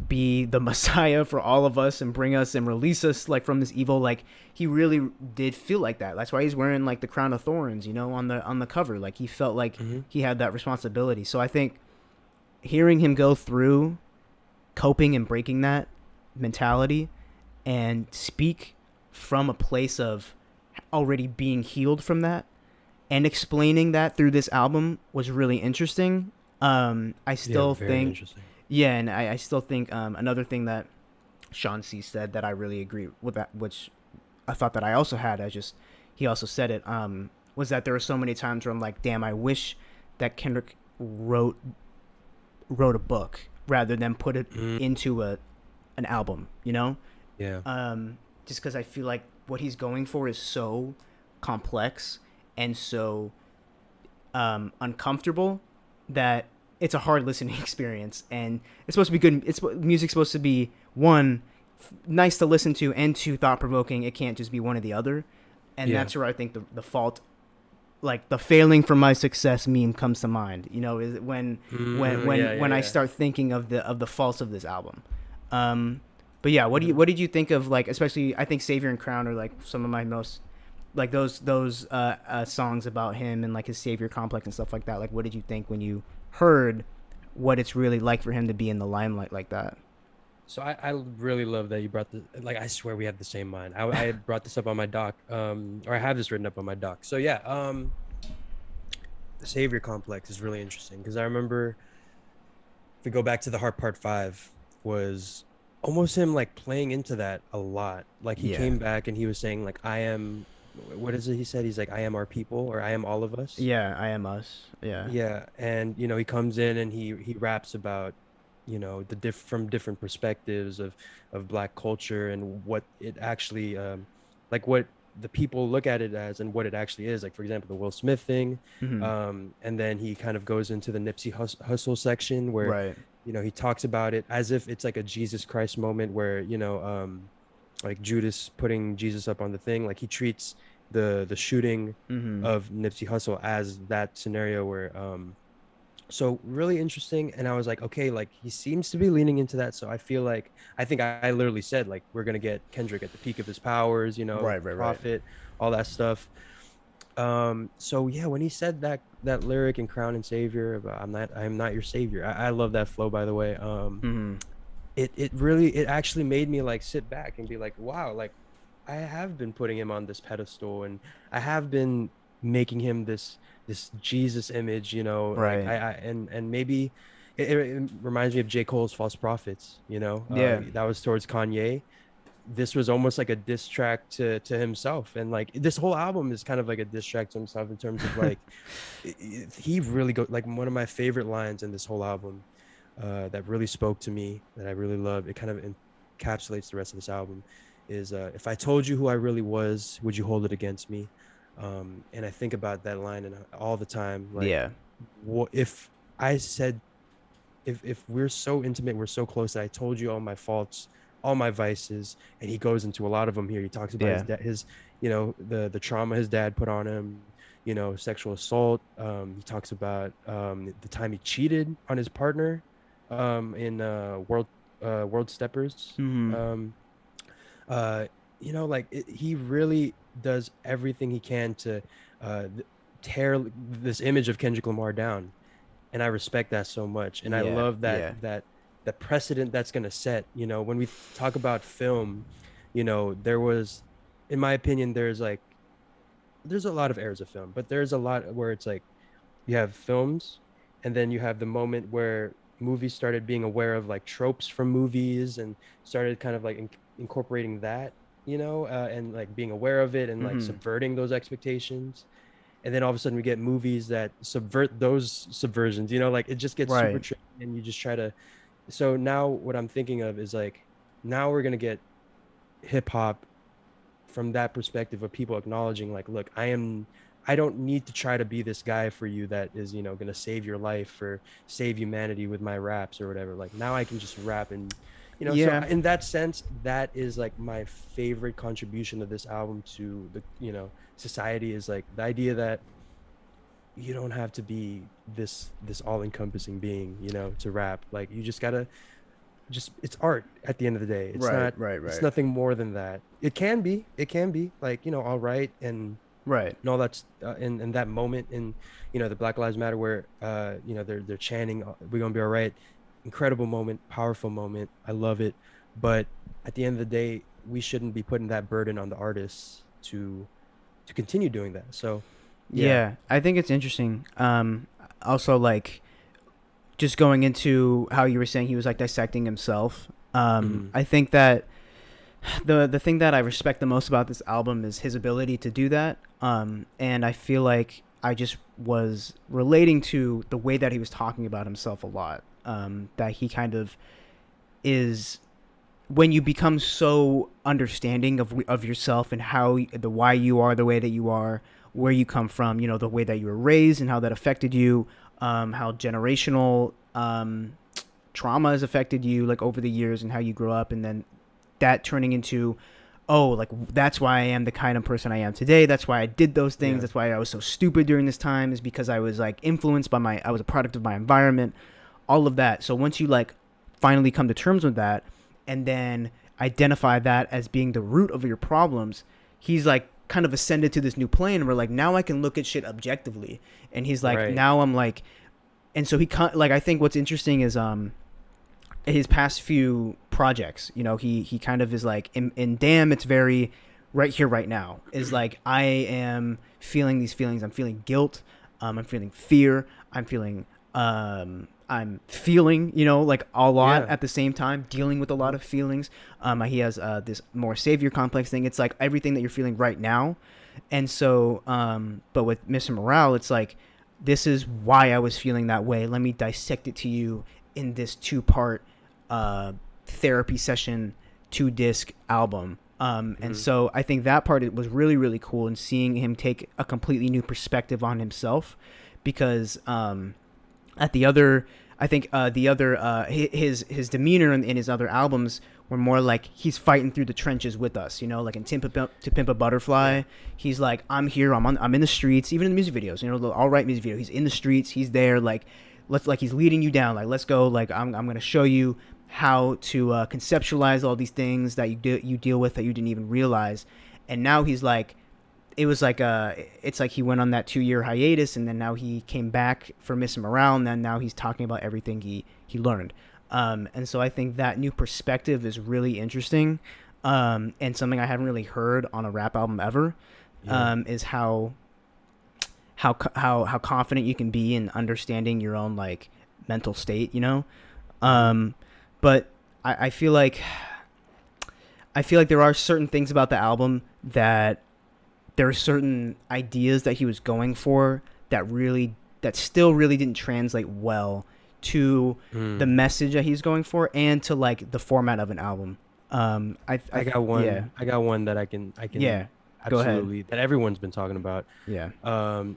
be the Messiah for all of us and bring us and release us like from this evil. Like he really did feel like that. That's why he's wearing like the crown of thorns, on the cover. Like he felt like Mm-hmm. he had that responsibility. So I think hearing him go through coping and breaking that mentality and speak from a place of already being healed from that and explaining that through this album was really interesting. I Yeah, still very think, interesting. yeah, and I still think another thing that Sean C said that I really agree with, that, which I thought that I also had, he also said it, was that there were so many times where I'm like, damn, I wish that Kendrick wrote a book rather than put it Mm. into an album, Yeah. just because I feel like what he's going for is so complex and so uncomfortable that it's a hard listening experience. And it's supposed to be good. It's music's supposed to be one, nice to listen to, and two, thought provoking. It can't just be one or the other. And Yeah. that's where I think the fault, like the failing from my success meme comes to mind. You know, is when Yeah, yeah, I yeah. start thinking of the faults of this album. Um, but yeah, Mhm. what did you think of, like, especially I think Savior and Crown are like some of my most, like those songs about him and like his savior complex and stuff like that. Like, what did you think when you heard what it's really like for him to be in the limelight like that? So I really love that you brought the like I swear we have the same mind. I had brought this up on my doc, or I have this written up on my doc. So yeah, the savior complex is really interesting because I remember if we go back to the Heart Part 5 was almost him like playing into that a lot. Like he Yeah, came back and he was saying like I am what is it he said? He's like I am our people or I am all of us. yeah, I am us. Yeah, Yeah, and he comes in and he raps about, the from different perspectives of Black culture and what it actually like what the people look at it as and what it actually is. Like for example, the Will Smith thing, mm-hmm. and then he kind of goes into the Nipsey Hussle section where, Right. he talks about it as if it's like a Jesus Christ moment where, like Judas putting Jesus up on the thing, like he treats the shooting Mm-hmm. of Nipsey Hussle as that scenario where so really interesting. And I was like, okay, like he seems to be leaning into that. So I feel like I think I literally said like we're gonna get Kendrick at the peak of his powers, Right, right, right. prophet, all that stuff. So yeah, when he said that lyric in Crown and Savior about I'm not your savior. I love that flow by the way. Mm-hmm. It actually made me like sit back and be like, wow, like I have been putting him on this pedestal and I have been making him this Jesus image, like Right. and maybe it reminds me of J. Cole's False Prophets, Yeah. that was towards Kanye. This was almost like a diss track to himself, and like this whole album is kind of like a diss track to himself in terms of like he really go like one of my favorite lines in this whole album that really spoke to me that I really love. It kind of encapsulates the rest of this album. Is if I told you who I really was, would you hold it against me? And I think about that line and all the time. Like, Yeah. what if I said, if we're so intimate, we're so close that I told you all my faults, all my vices, and he goes into a lot of them here. He talks about his Yeah. dad, his, the trauma his dad put on him, sexual assault. He talks about the time he cheated on his partner in World Steppers. Mm-hmm. Um, uh, like he really does everything he can to tear this image of Kendrick Lamar down, and I respect that so much. And I Yeah. love that Yeah. the precedent that's going to set. When we talk about film, there was, in my opinion, there's a lot of eras of film, but there's a lot where it's like you have films, and then you have the moment where movies started being aware of like tropes from movies and started kind of like incorporating that, and like being aware of it and like Mm-hmm. subverting those expectations. And then all of a sudden we get movies that subvert those subversions, like it just gets super Right. tricky and you just try to. So now what I'm thinking of is like now we're gonna get hip hop from that perspective of people acknowledging like, look, I don't need to try to be this guy for you that is, going to save your life or save humanity with my raps or whatever. Like now I can just rap and, so Yeah. in that sense, that is like my favorite contribution of this album to the, society is like the idea that you don't have to be this all-encompassing being, to rap. Like you just gotta just it's art at the end of the day. Right. Right. It's Right. nothing more than that. It can be like, all right Right. and all that's in that moment in the Black Lives Matter where they're chanting we're gonna be all right. Incredible moment, powerful moment. I love it. But at the end of the day, we shouldn't be putting that burden on the artists to continue doing that. So yeah. Yeah. I think it's interesting. Also, like, just going into how you were saying he was like dissecting himself. Mhm. I think that the thing that I respect the most about this album is his ability to do that. And I feel like I just was relating to the way that he was talking about himself a lot. That he kind of is when you become so understanding of yourself and how the why you are the way that you are, where you come from, you know, the way that you were raised and how that affected you, how generational trauma has affected you like over the years and how you grew up, and then that turning into, oh, like that's why I am the kind of person I am today. That's why I did those things. Yeah. That's why I was so stupid during this time, is because I was like influenced by I was a product of my environment, all of that. So once you like finally come to terms with that and then identify that as being the root of your problems, he's like kind of ascended to this new plane where like now I can look at shit objectively. And he's like, Right. now I'm like, and so like I think what's interesting is his past few projects, you know, he kind of is like in Damn, it's very right here right now, is like I am feeling these feelings. I'm feeling guilt, I'm feeling fear, I'm feeling, you know, like a lot Yeah. at the same time, dealing with a lot of feelings. He has this more savior complex thing. It's like everything that you're feeling right now. And so but with Mr. Morale, it's like, this is why I was feeling that way. Let me dissect it to you in this 2-part therapy session, 2-disc album. And so I think that part was really, really cool, and seeing him take a completely new perspective on himself, because at the other, I think his demeanor in his other albums were more like he's fighting through the trenches with us, you know, like in To Pimp a Butterfly. Yeah. He's like, I'm here, I'm in the streets, even in the music videos, you know, the all right music video, he's in the streets, he's there, like he's leading you down, like let's go, like I'm gonna show you how to conceptualize all these things that you deal with that you didn't even realize. And now he's like, it was like it's like he went on that 2-year hiatus, and then now he came back for Miss Morale, and then now he's talking about everything he learned. And so I think that new perspective is really interesting, and something I haven't really heard on a rap album ever. Yeah. Is how confident you can be in understanding your own like mental state, you know. But I feel like there are certain things about the album that there are certain ideas that he was going for that still really didn't translate well to the message that he's going for, and to like the format of an album. I got one. Yeah. I got one that I can. Yeah. Go ahead. Absolutely, that everyone's been talking about. Yeah.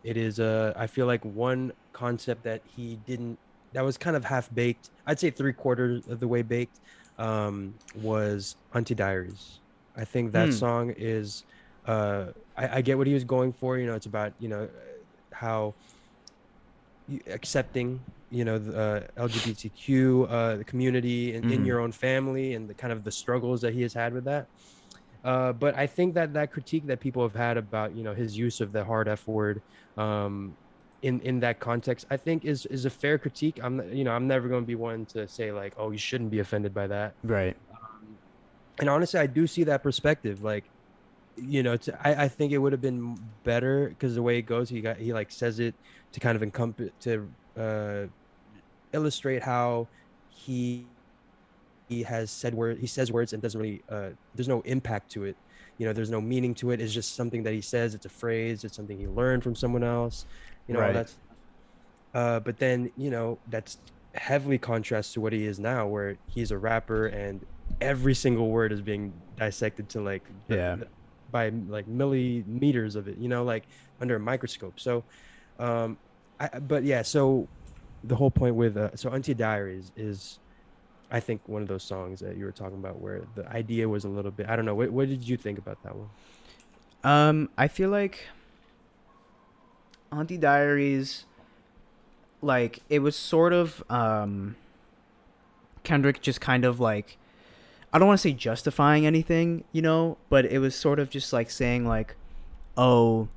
It is I feel like one concept that he didn't, that was kind of half baked. I'd say 3/4 of the way baked. Was Auntie Diaries. I think that song is. I get what he was going for. You know, it's about, you know, how accepting, you know, the LGBTQ the community in your own family, and the kind of the struggles that he has had with that. But I think that critique that people have had about, you know, his use of the hard F word in that context, I think is a fair critique. I'm never going to be one to say like, oh, you shouldn't be offended by that. Right. And honestly, I do see that perspective. Like, you know, I think it would have been better, because the way it goes, he like says it to kind of encompass, to illustrate how he says words and doesn't really there's no impact to it, you know, there's no meaning to it. It's just something that he says. It's a phrase, it's something he learned from someone else, you know. Right. That's but then, you know, that's heavily contrasts to what he is now, where he's a rapper and every single word is being dissected to like by like millimeters of it, you know, like under a microscope. So but yeah, so the whole point with so Auntie Diaries is, I think, one of those songs that you were talking about where the idea was a little bit, I don't know, what did you think about that one? I feel like Auntie Diaries, like it was sort of Kendrick just kind of like, I don't want to say justifying anything, you know, but it was sort of just like saying like, oh,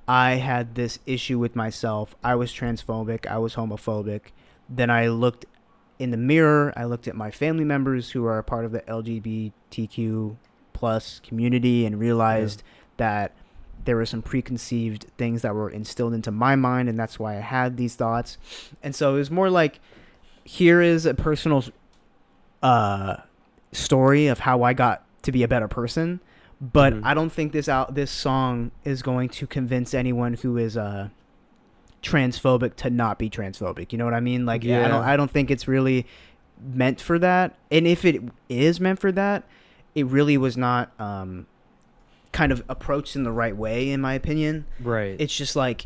I had this issue with myself. I was transphobic. I was homophobic. Then I looked in the mirror. I looked at my family members who are a part of the LGBTQ plus community and realized that there were some preconceived things that were instilled into my mind, and that's why I had these thoughts. And so it was more like, here is a personal story of how I got to be a better person, but I don't think this song is going to convince anyone who is transphobic to not be transphobic. You know what I mean? Like, I don't think it's really meant for that, and if it is meant for that, it really was not kind of approached in the right way, in my opinion. Right. It's just like,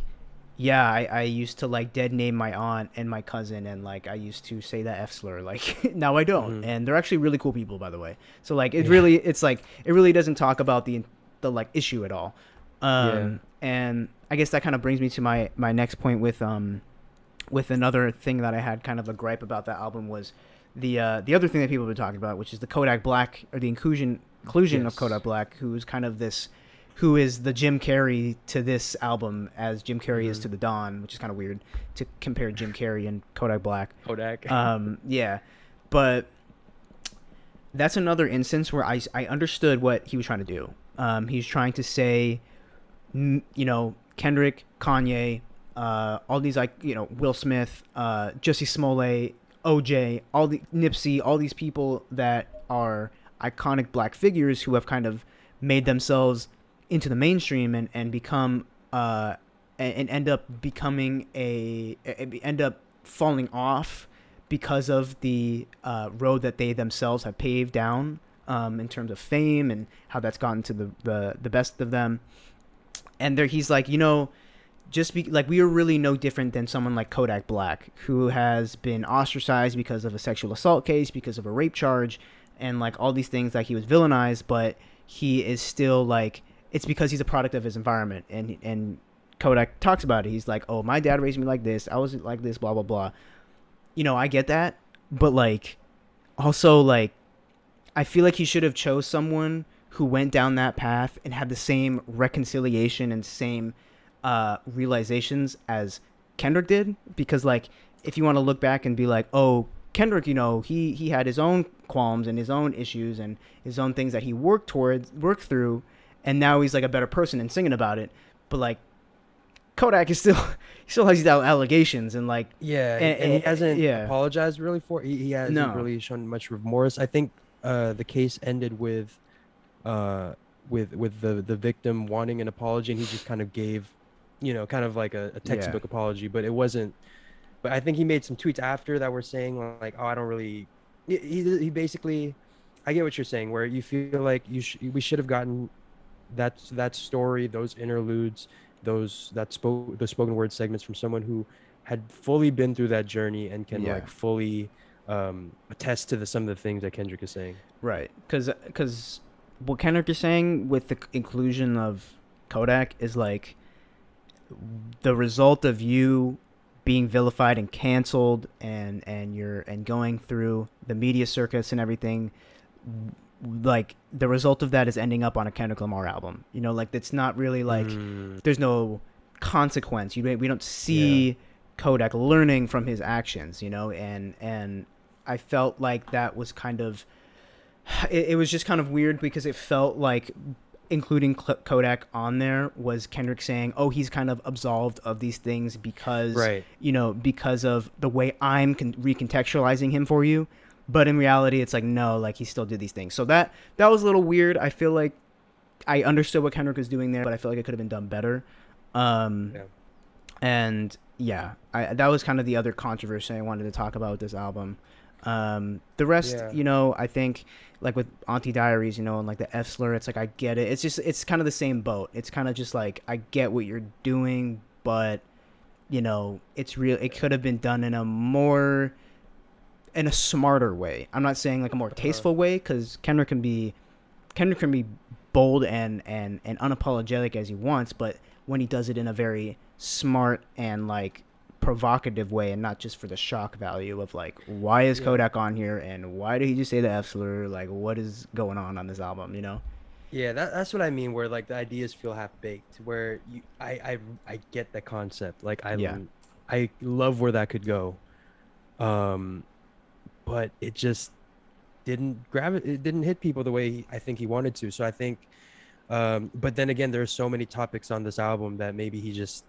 yeah, I used to like dead name my aunt and my cousin, and like I used to say that F slur. Like now I don't, Hmm. and they're actually really cool people, by the way. So like Yeah. it's like it really doesn't talk about the like issue at all. Yeah. And I guess that kind of brings me to my next point with another thing that I had kind of a gripe about that album was the other thing that people have been talking about, which is the Kodak Black, or the inclusion of Kodak Yes. Black, who is kind of this, who is the Jim Carrey to this album as Jim Carrey is Hmm. to the Don, which is kind of weird to compare Jim Carrey and Kodak Black. Kodak. Yeah, but that's another instance where I understood what he was trying to do. He's trying to say, Kendrick, Kanye, all these, like, Will Smith, Jussie Smollett, OJ, all the Nipsey, all these people that are iconic black figures who have kind of made themselves into the mainstream and become and end up becoming end up falling off because of the road that they themselves have paved down, in terms of fame and how that's gotten to the best of them. And there he's like, just be like, we are really no different than someone like Kodak Black, who has been ostracized because of a sexual assault case, because of a rape charge, and like all these things. Like, he was villainized, but he is still like, it's because he's a product of his environment. And Kodak talks about it. He's like, oh, my dad raised me like this, I was like this, blah blah blah. I get that, but like, also, like, I feel like he should have chose someone who went down that path and had the same reconciliation and same realizations as Kendrick did. Because, like, if you want to look back and be like, oh, Kendrick, he had his own qualms and his own issues and his own things that he worked through, and now he's like a better person and singing about it. But like, Kodak is still he still has these allegations, and like, Yeah, and he hasn't yeah, apologized really for it. He hasn't no, really shown much remorse. I think the case ended uh with the victim wanting an apology, and he just kind of gave, kind of like a yeah, textbook apology, but it wasn't. But I think he made some tweets after that were saying like, oh, I don't really. He basically, I get what you're saying, where you feel like we should have gotten that story, those interludes, the spoken word segments from someone who had fully been through that journey and can yeah, like fully attest to some of the things that Kendrick is saying. right. Because what Kendrick is saying with the inclusion of Kodak is like the result of you being vilified and canceled, and going through the media circus and everything. Like, the result of that is ending up on a Kendrick Lamar album. Like, it's not really like, Mm, there's no consequence. We don't yeah. see Kodak learning from his actions. And I felt like that was kind of, it was just kind of weird, because it felt like including Kodak on there was Kendrick saying, "Oh, he's kind of absolved of these things because, Right. because of the way I'm recontextualizing him for you." But in reality, it's like, no, like, he still did these things. So that was a little weird. I feel like I understood what Kendrick was doing there, but I feel like it could have been done better. Um, Yeah. and yeah, that was kind of the other controversy I wanted to talk about with this album. The rest, Yeah. I think, like with Auntie Diaries, and like the F slur, it's like, I get it. It's kind of the same boat. It's kind of just like, I get what you're doing, but it's real. It could have been done in a smarter way. I'm not saying like a more Uh-huh. tasteful way, because Kendrick can be bold and unapologetic as he wants, but when he does it in a very smart and like provocative way, and not just for the shock value of like, why is Yeah. Kodak on here, and why did he just say the F slur, like, what is going on this album. Yeah, that's what I mean, where like the ideas feel half baked, where I get the concept. Like Yeah, I love where that could go. Um, but it just it didn't hit people the way I think he wanted to. So I think but then again, there's so many topics on this album that maybe he just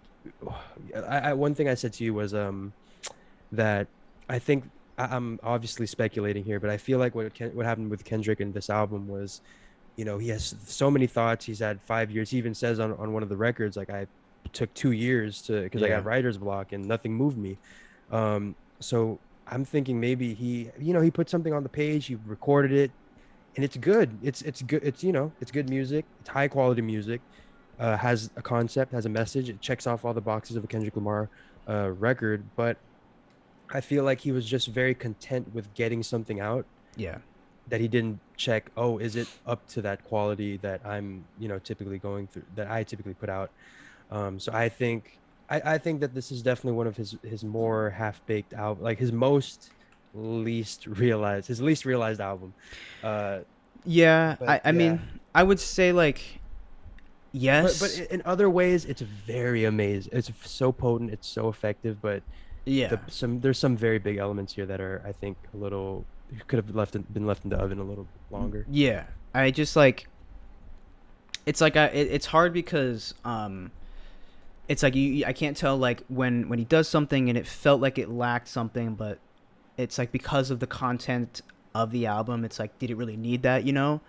one thing I said to you was that I think I'm obviously speculating here, but I feel like what happened with Kendrick in this album was, he has so many thoughts. He's had 5 years. He even says on one of the records, like, I took 2 years because I yeah, got writer's block and nothing moved me. So I'm thinking maybe he put something on the page, he recorded it, and it's good. It's good. It's good music. It's high quality music. Has a concept, has a message. It checks off all the boxes of a Kendrick Lamar record. But I feel like he was just very content with getting something out Yeah. that he didn't check. Oh, is it up to that quality that typically going through, that I typically put out? So I think that this is definitely one of his more half baked out, like his least realized album. Uh, Yeah, but I yeah, mean, I would say like but yes. in other ways, it's very amazing. It's so potent, it's so effective. But Yeah. there's some very big elements here that are, I think, could have been left in the oven a little longer. Yeah. I just like it's like it's hard because it's like I can't tell like when he does something and it felt like it lacked something, but it's like because of the content of the album, it's like did it really need that, you know?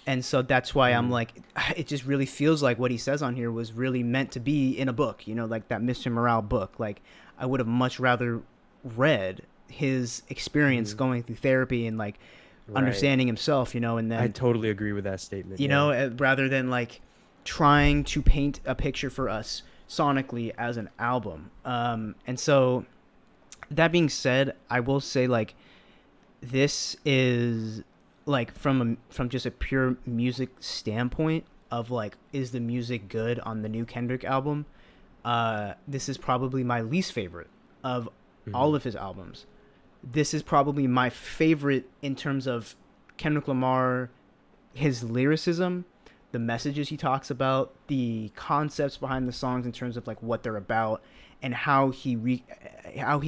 And so that's why I'm Mm, like, it just really feels like what he says on here was really meant to be in a book, you know, like that Mr. Morale book. Like, I would have much rather read his experience mhm. going through therapy and like Right. understanding himself, you know, and I then, totally agree with that statement. you Yeah. know, rather than like trying to paint a picture for us sonically as an album. And so, that being said, I will say, like, this is like from just a pure music standpoint of like is the music good on the new Kendrick album. This is probably my least favorite of all Mhm. of his albums. This is probably my favorite in terms of Kendrick Lamar, his lyricism, the messages he talks about, the concepts behind the songs in terms of like what they're about, and how he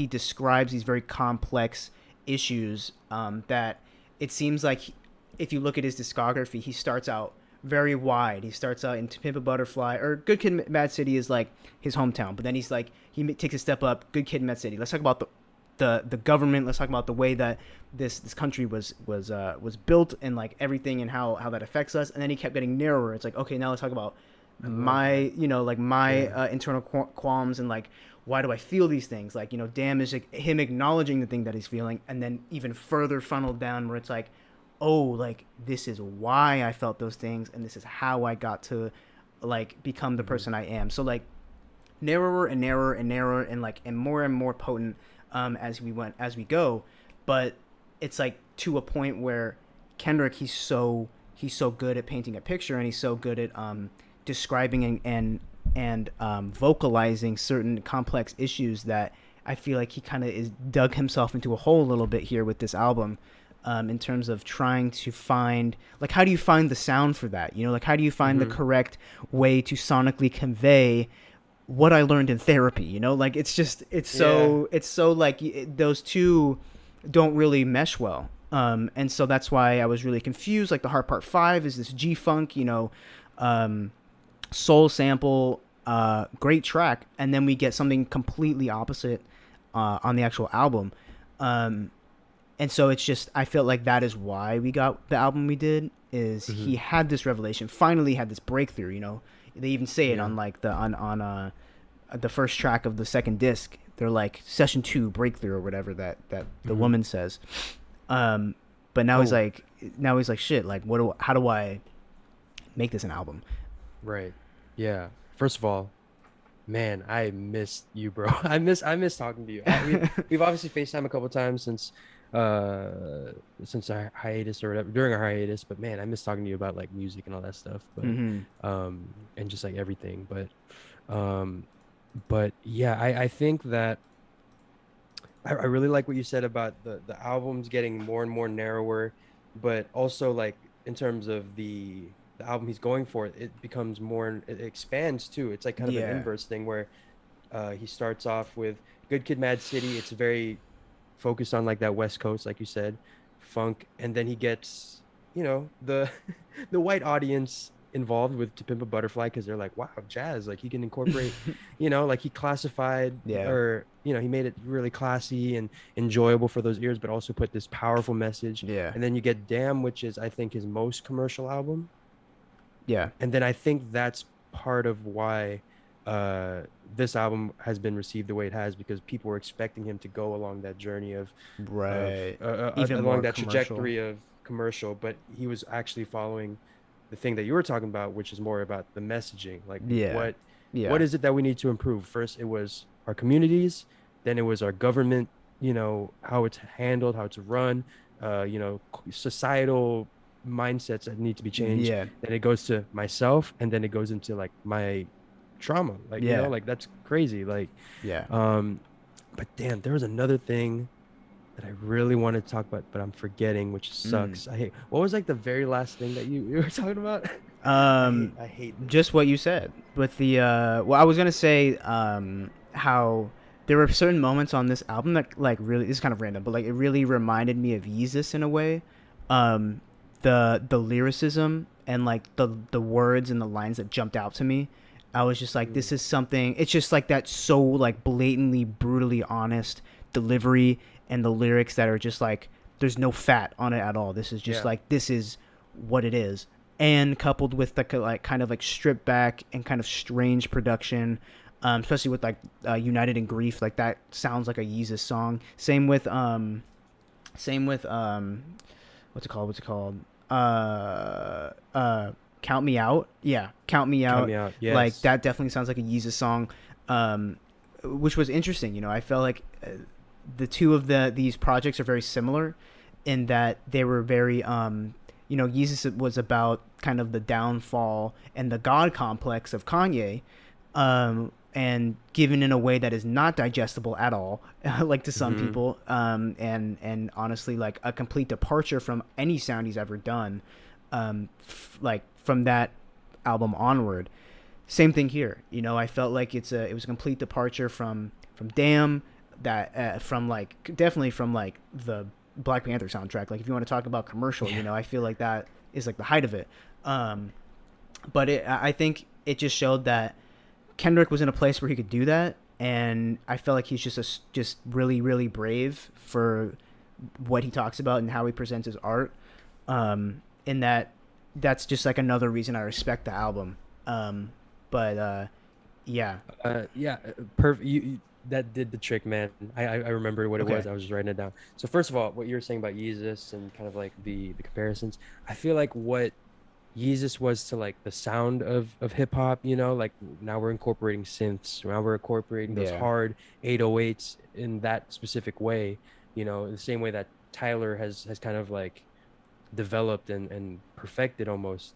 describes these very complex issues that it seems like if you look at his discography, he starts out very wide. He starts out in To Pimp a Butterfly, or Good Kid, Mad City is like his hometown, but then he's like he takes a step up. Good Kid, Mad City. Let's talk about the government. Let's talk about the way that this country was built and like everything and how that affects us. And then he kept getting narrower. It's like, okay, now let's talk about I love that. my Yeah. internal qualms and like why do I feel these things? Like, you know, damn is like him acknowledging the thing that he's feeling, and then even further funneled down where it's like, oh, like this is why I felt those things, and this is how I got to like become the Mhm. person I am. So like narrower and narrower and narrower and more potent as we go, but it's like to a point where Kendrick he's so good at painting a picture and he's so good at describing and vocalizing certain complex issues that I feel like he kind of is dug himself into a hole a little bit here with this album. In terms of trying to find like how do you find the sound for that, you know, like how do you find the Mhm. correct way to sonically convey what I learned in therapy, you know, like it's just Yeah. it's so like those two don't really mesh well. And so that's why I was really confused. Like the Heart Part 5 is this G Funk, you know, um, soul sample, great track, and then we get something completely opposite on the actual album. Um, and so it's just I felt like that is why we got the album we did. Is he Mhm. had this revelation, finally had this breakthrough. You know, they even say it Yeah. on like the first track of the second disc. They're like session 2 breakthrough or whatever that the Mhm. woman says. Um, but Oh, now he's like shit. Like how do I make this an album? right. Yeah. First of all, man, I missed you, bro. I miss talking to you. We've obviously FaceTime a couple times uh since our hiatus or whatever, during our hiatus, but man, I miss talking to you about like music and all that stuff, but Mm-hmm. and just like everything. Um but yeah, I think that I really like what you said about the albums getting more and more narrower, but also like in terms of the album he's going for, it becomes more, it expands too. It's like kind of an Yeah. inverse thing where he starts off with Good Kid, Mad City. It's very focused on like that West Coast, like you said, funk, and then he gets, the the white audience involved with To Pimp a Butterfly because they're like, wow, jazz, like he can incorporate, like he classified Yeah. or he made it really classy and enjoyable for those ears, but also put this powerful message. Yeah. And then you get Damn, which is I think his most commercial album, Yeah. and then I think that's part of why uh this album has been received the way it has because people were expecting him to go along that journey of Right. Even along more that commercial. trajectory of commercial, but he was actually following the thing that you were talking about, which is more about the messaging. Like Yeah. what Yeah. is it that we need to improve? First, it was our communities, then it was our government, how it's handled, how it's run, societal mindsets that need to be changed. Yeah. Then it goes to myself, and then it goes into like my trauma. Like, Yeah. like that's crazy. Like, Yeah. um, but damn, there was another thing that I really wanted to talk about, but I'm forgetting, which Mm. sucks. I hate what was like the very last thing that you were talking about? Um, I hate this. just what you said with the well, I was gonna say how there were certain moments on this album that like really this is kind of random, but like it really reminded me of Yeezus in a way. Um, the lyricism and like the words and the lines that jumped out to me. I was just like, Mm, this is something. It's just like that so like blatantly, brutally honest delivery and the lyrics that are just like there's no fat on it at all. This is just yeah. like this is what it is, and coupled with the like kind of like stripped back and kind of strange production, especially with like United in Grief, like that sounds like a Yeezus song. Same with what's it called? What's it called? Count Me Out. Yeah, Count Me Count Out. me out. Like Yes. that definitely sounds like a Yeezus song, um, which was interesting. I felt like the two of these projects are very similar in that they were very Yeezus was about kind of the downfall and the God complex of Kanye, and given in a way that is not digestible at all, like to some Hmm. people, and honestly, like a complete departure from any sound he's ever done, like from that album onward. Same thing here. I felt like it was a complete departure from Damn, that from like definitely from like the Black Panther soundtrack. Like if you want to talk about commercial, Yeah. I feel like that is like the height of it. Um, but I think it just showed that Kendrick was in a place where he could do that, and I felt like he's just really really brave for what he talks about and how he presents his art. In that's just like another reason I respect the album. But yeah, Yeah. Perfect. That did the trick, man. I remember what it was. okay, I was just writing it down. So first of all, what you're saying about Yeezus and kind of like the comparisons, I feel like what Yeezus was to like the sound of hip hop, like now we're incorporating synths, now we're incorporating those yeah, hard 808s in that specific way, the same way that Tyler has kind of like developed and perfected almost.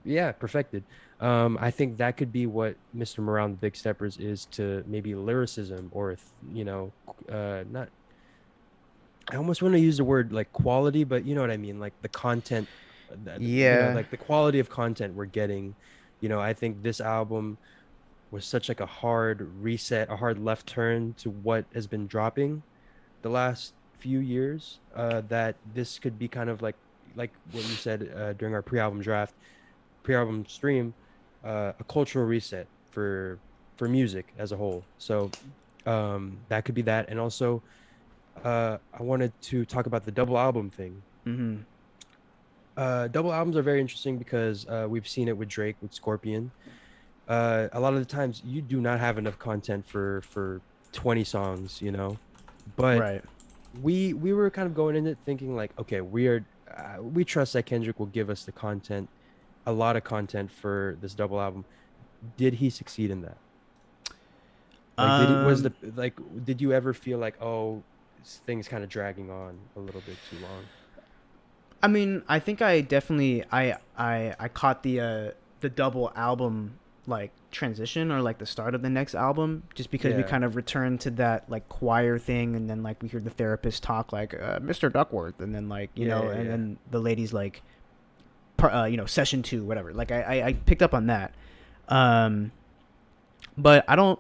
Yeah, perfected. I think that could be what Mr. Morale and the Big Steppers is to maybe lyricism or not. I almost want to use the word like quality, but you know what I mean, like the content that yeah. like the quality of content we're getting. I think this album was such like a hard reset, a hard left turn to what has been dropping the last few years. That this could be kind of like what you said during our pre-album stream, a cultural reset for music as a whole. So that could be that, and also I wanted to talk about the double album thing. Mm-hmm. Double albums are very interesting because we've seen it with Drake, with Scorpion. A lot of the times you do not have enough content for 20 songs, but Right. we were kind of going in it thinking like, okay, we trust that Kendrick will give us the content, a lot of content for this double album. Did he succeed in that? Like, Um, did you ever feel like, oh, this thing's kind of dragging on a little bit too long? I mean, I think I definitely I caught the double album like transition or like the start of the next album just because we Yeah, kind of returned to that like choir thing, and then like we heard the therapist talk like Mr. Duckworth, and then like yeah, yeah, and yeah. then the ladies like session 2 whatever, like I picked up on that. um but I don't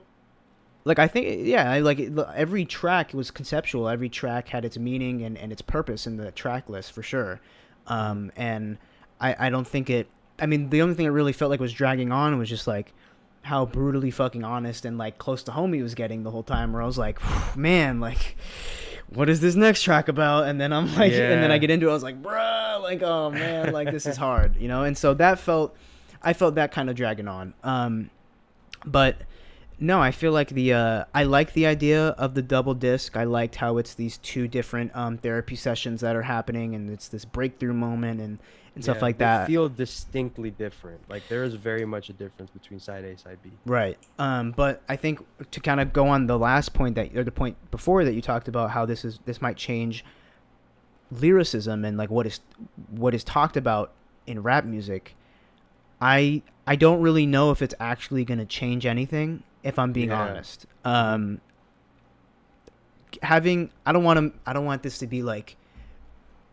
like I think yeah I like every track was conceptual, every track had its meaning and its purpose in the track list for sure. Mhm. And I don't think it, I mean the only thing it really felt like was dragging on was just like how brutally fucking honest and like close to home he was getting the whole time, where I was like man, like what is this next track about? And then I'm like and then I Yeah. get into it, I was like bruh, like oh man, like this is hard, and so that felt, I felt that kind of dragging on. But no, I feel like I like the idea of the double disc. I liked how it's these two different therapy sessions that are happening, and it's this breakthrough moment and stuff Yeah, like they that. feel distinctly different. Like there is very much a difference between side A, side B. Right. But I think to kind of go on the last point that, or the point before that you talked about how this might change lyricism and like what is talked about in rap music. I don't really know if it's actually going to change anything, if I'm being Yeah. honest. Hmm. Having I don't want this to be like,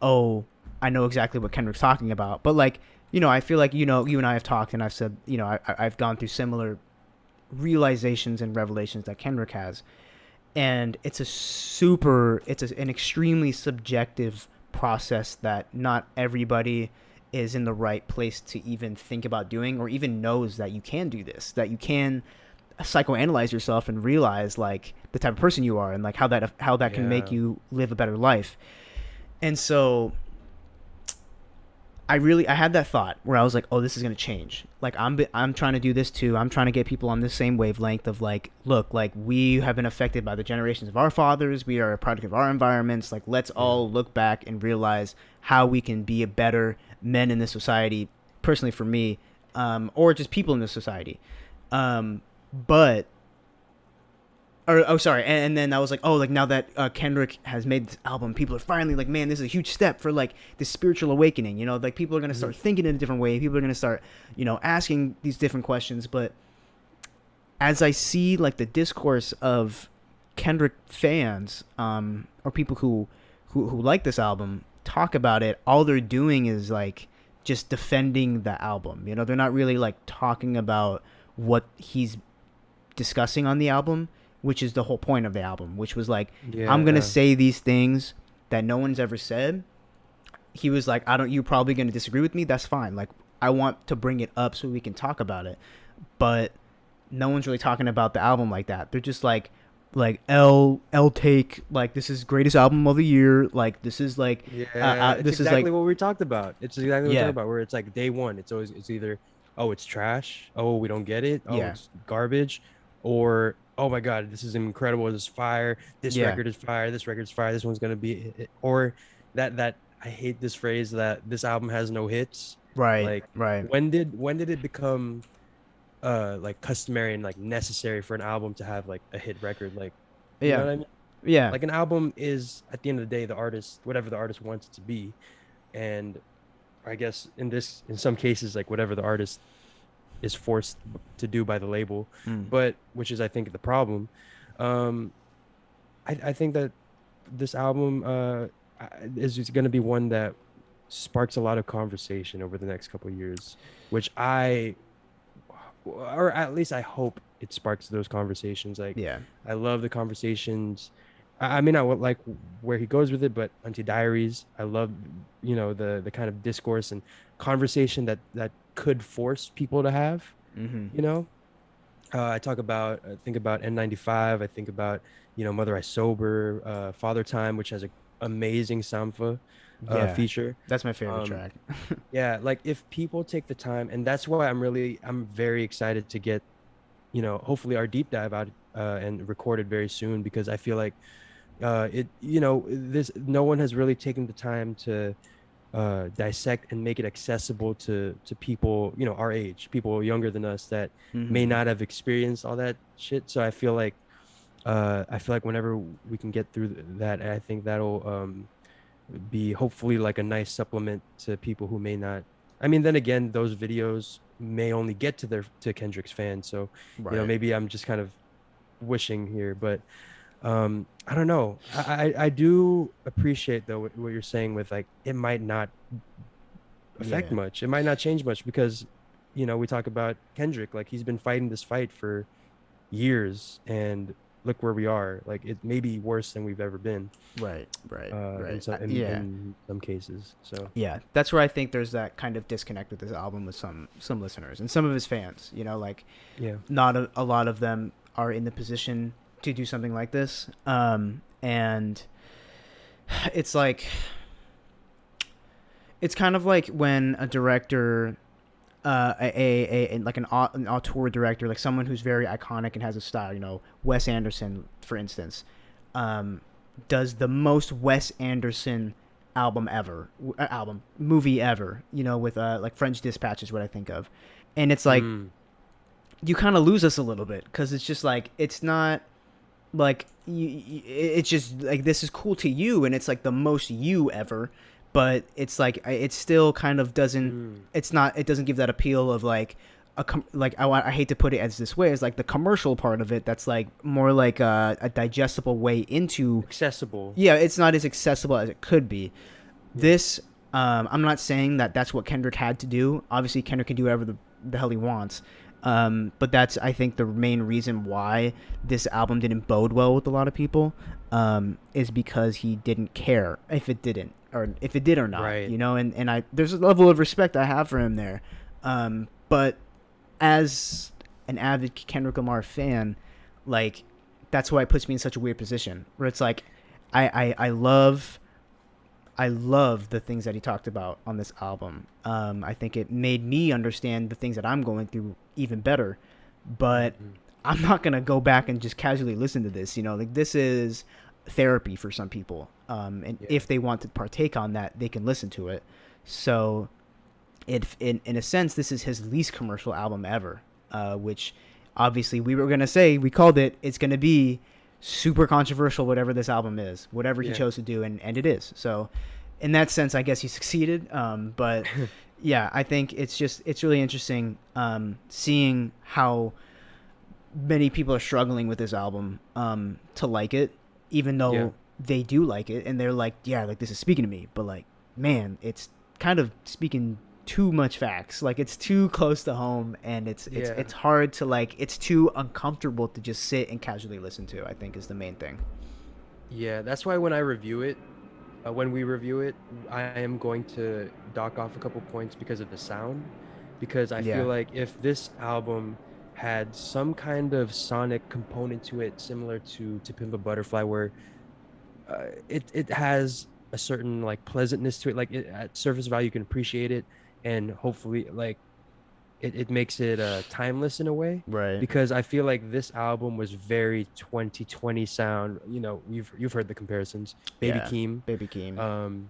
oh, I know exactly what Kendrick's talking about, but like, I feel like, you and I have talked, and I've said, I've gone through similar realizations and revelations that Kendrick has, and an extremely subjective process that not everybody is in the right place to even think about doing, or even knows that you can do this, that you can psychoanalyze yourself and realize like the type of person you are, and like how that can make Yeah. you live a better life. And so I had that thought where I was like, oh, this is gonna change. Like I'm trying to do this too. I'm trying to get people on the same wavelength of like, look, like we have been affected by the generations of our fathers. We are a product of our environments. Like let's Yeah. all look back and realize how we can be a better men in this society. Personally, for me, or just people in this society. But or oh sorry, and then I was like, oh, like now that Kendrick has made this album, people are finally like, man, this is a huge step for like this spiritual awakening. Like people are gonna Hmm. start thinking in a different way. People are gonna start asking these different questions. But as I see like the discourse of Kendrick fans, or people who like this album talk about it, all they're doing is like just defending the album. They're not really like talking about what he's discussing on the album, which is the whole point of the album, which was like, I'm gonna Yeah. say these things that no one's ever said. He was like, I don't. You're probably gonna disagree with me. That's fine. Like, I want to bring it up so we can talk about it, but no one's really talking about the album like that. They're just like L take, like this is greatest album of the year. Like this is like, Yeah. It's this is like, exactly what we talked about. It's exactly what we talked yeah, about. Where it's like day one, it's either, oh, it's trash. Oh, we don't get it. Oh, yeah, it's garbage. Or, oh my God, this is incredible. This is fire. This yeah, record is fire. This record's fire. This one's gonna be or that I hate this phrase that this album has no hits. right, Like right, when did it become like customary and like necessary for an album to have like a hit record? Like, you know yeah, what I mean? yeah, Like an album is at the end of the day the artist, whatever the artist wants it to be. And I guess in some cases, like whatever the artist is forced to do by the label, mm, but which is I think the problem. um I think that this album is going to be one that sparks a lot of conversation over the next couple of years, which or at least I hope it sparks those conversations. Like, yeah, I love the conversations. I mean, I would like where he goes with it, but Anti Diaries, I love, the kind of discourse and conversation that could force people to have, mm-hmm, you know. I think about N95. I think about, Mother I Sober, Father Time, which has a amazing Sampha yeah. feature. That's my favorite Um, track. yeah, like if people take the time, and that's why I'm very excited to get, hopefully our deep dive out and recorded very soon, because I feel like this no one has really taken the time to dissect and make it accessible to people, our age, people younger than us that may Mm-hmm. not have experienced all that shit. So I feel like whenever we can get through that, I think that'll be hopefully like a nice supplement to people who may not. I mean, then again, those videos may only get to Kendrick's fans, so Right. maybe I'm just kind of wishing here, but I don't know. I do appreciate though what you're saying with like it might not affect Yeah. much. It might not change much because we talk about Kendrick, like he's been fighting this fight for years, and look where we are. Like it may be worse than we've ever been Right. Right. in Right. some Yeah. in some cases. So Yeah. That's where I think there's that kind of disconnect with this album with some listeners and some of his fans. Like yeah. not a lot of them are in the position to do something like this. And it's like it's kind of like when a director like an auteur director, like someone who's very iconic and has a style. Wes Anderson, for instance, um, does the most Wes Anderson album movie ever. With like French Dispatch is what I think of, and it's like Mm, you kind of lose us a little bit because it's just like it's not like it's just like this is cool to you and it's like the most you ever, but it's like it still kind of doesn't, mm. it doesn't give that appeal of like like I hate to put it as this way, is like the commercial part of it that's like more like a digestible way into. Accessible. Yeah, it's not as accessible as it could be. Yeah. This I'm not saying that that's what Kendrick had to do. Obviously Kendrick can do whatever the hell he wants. But that's, I think, the main reason why this album didn't bode well with a lot of people, is because he didn't care if it didn't, or if it did or not, Right. and there's a level of respect I have for him there. But as an avid Kendrick Lamar fan, like, that's why it puts me in such a weird position where it's like, I love the things that he talked about on this album. I think it made me understand the things that I'm going through even better. But Mhm. I'm not gonna go back and just casually listen to this. Like this is therapy for some people. And Yeah. if they want to partake on that, they can listen to it. So, in a sense, this is his least commercial album ever. Which obviously we called it. It's gonna be super controversial, whatever this album is, whatever he Yeah. chose to do, and it is. So in that sense, I guess he succeeded. But yeah, I think it's really interesting, seeing how many people are struggling with this album, to like it, even though Yeah. they do like it, and they're like, yeah, like this is speaking to me, but like, man, it's kind of speaking too much facts, like it's too close to home, and Yeah. it's hard to, like, it's too uncomfortable to just sit and casually listen to, I think, is the main thing. Yeah. That's why when I review it, when we review it, I am going to dock off a couple points because of the sound, because I feel Yeah. like if this album had some kind of sonic component to it, similar to Pimp a Butterfly, where it has a certain like pleasantness to it, like at surface value you can appreciate it, and hopefully like it makes it timeless in a way, Right. because I feel like this album was very 2020 sound. You've heard the comparisons. Baby Yeah. Keem, Baby Keem. um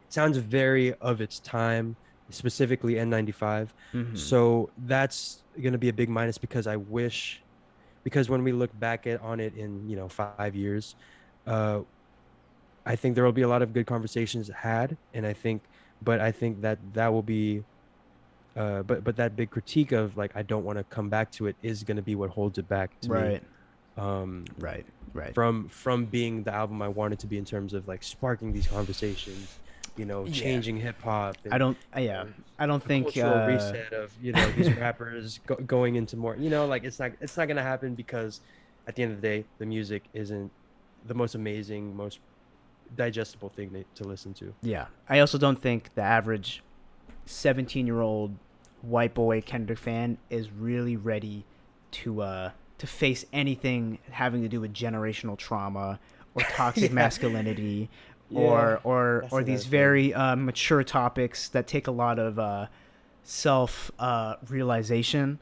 it sounds very of its time, specifically N95. Mm-hmm. So that's going to be a big minus, because when we look back on it in 5 years, uh I think there will be a lot of good conversations had, and I think that will be, but that big critique of like I don't want to come back to it is going to be what holds it back to me, Right. um Right. Right. from being the album I wanted to be, in terms of like sparking these conversations, Yeah. changing hip hop, I and don't. you Yeah. know I don't a think. cultural reset of these rappers going into more, like it's not going to happen, because at the end of the day the music isn't the most amazing, most digestible thing to listen to. Yeah. I also don't think the average 17-year-old white boy Kendrick fan is really ready to face anything having to do with generational trauma or toxic Yeah. masculinity, Yeah, or that's another these thing. very mature topics that take a lot of self realization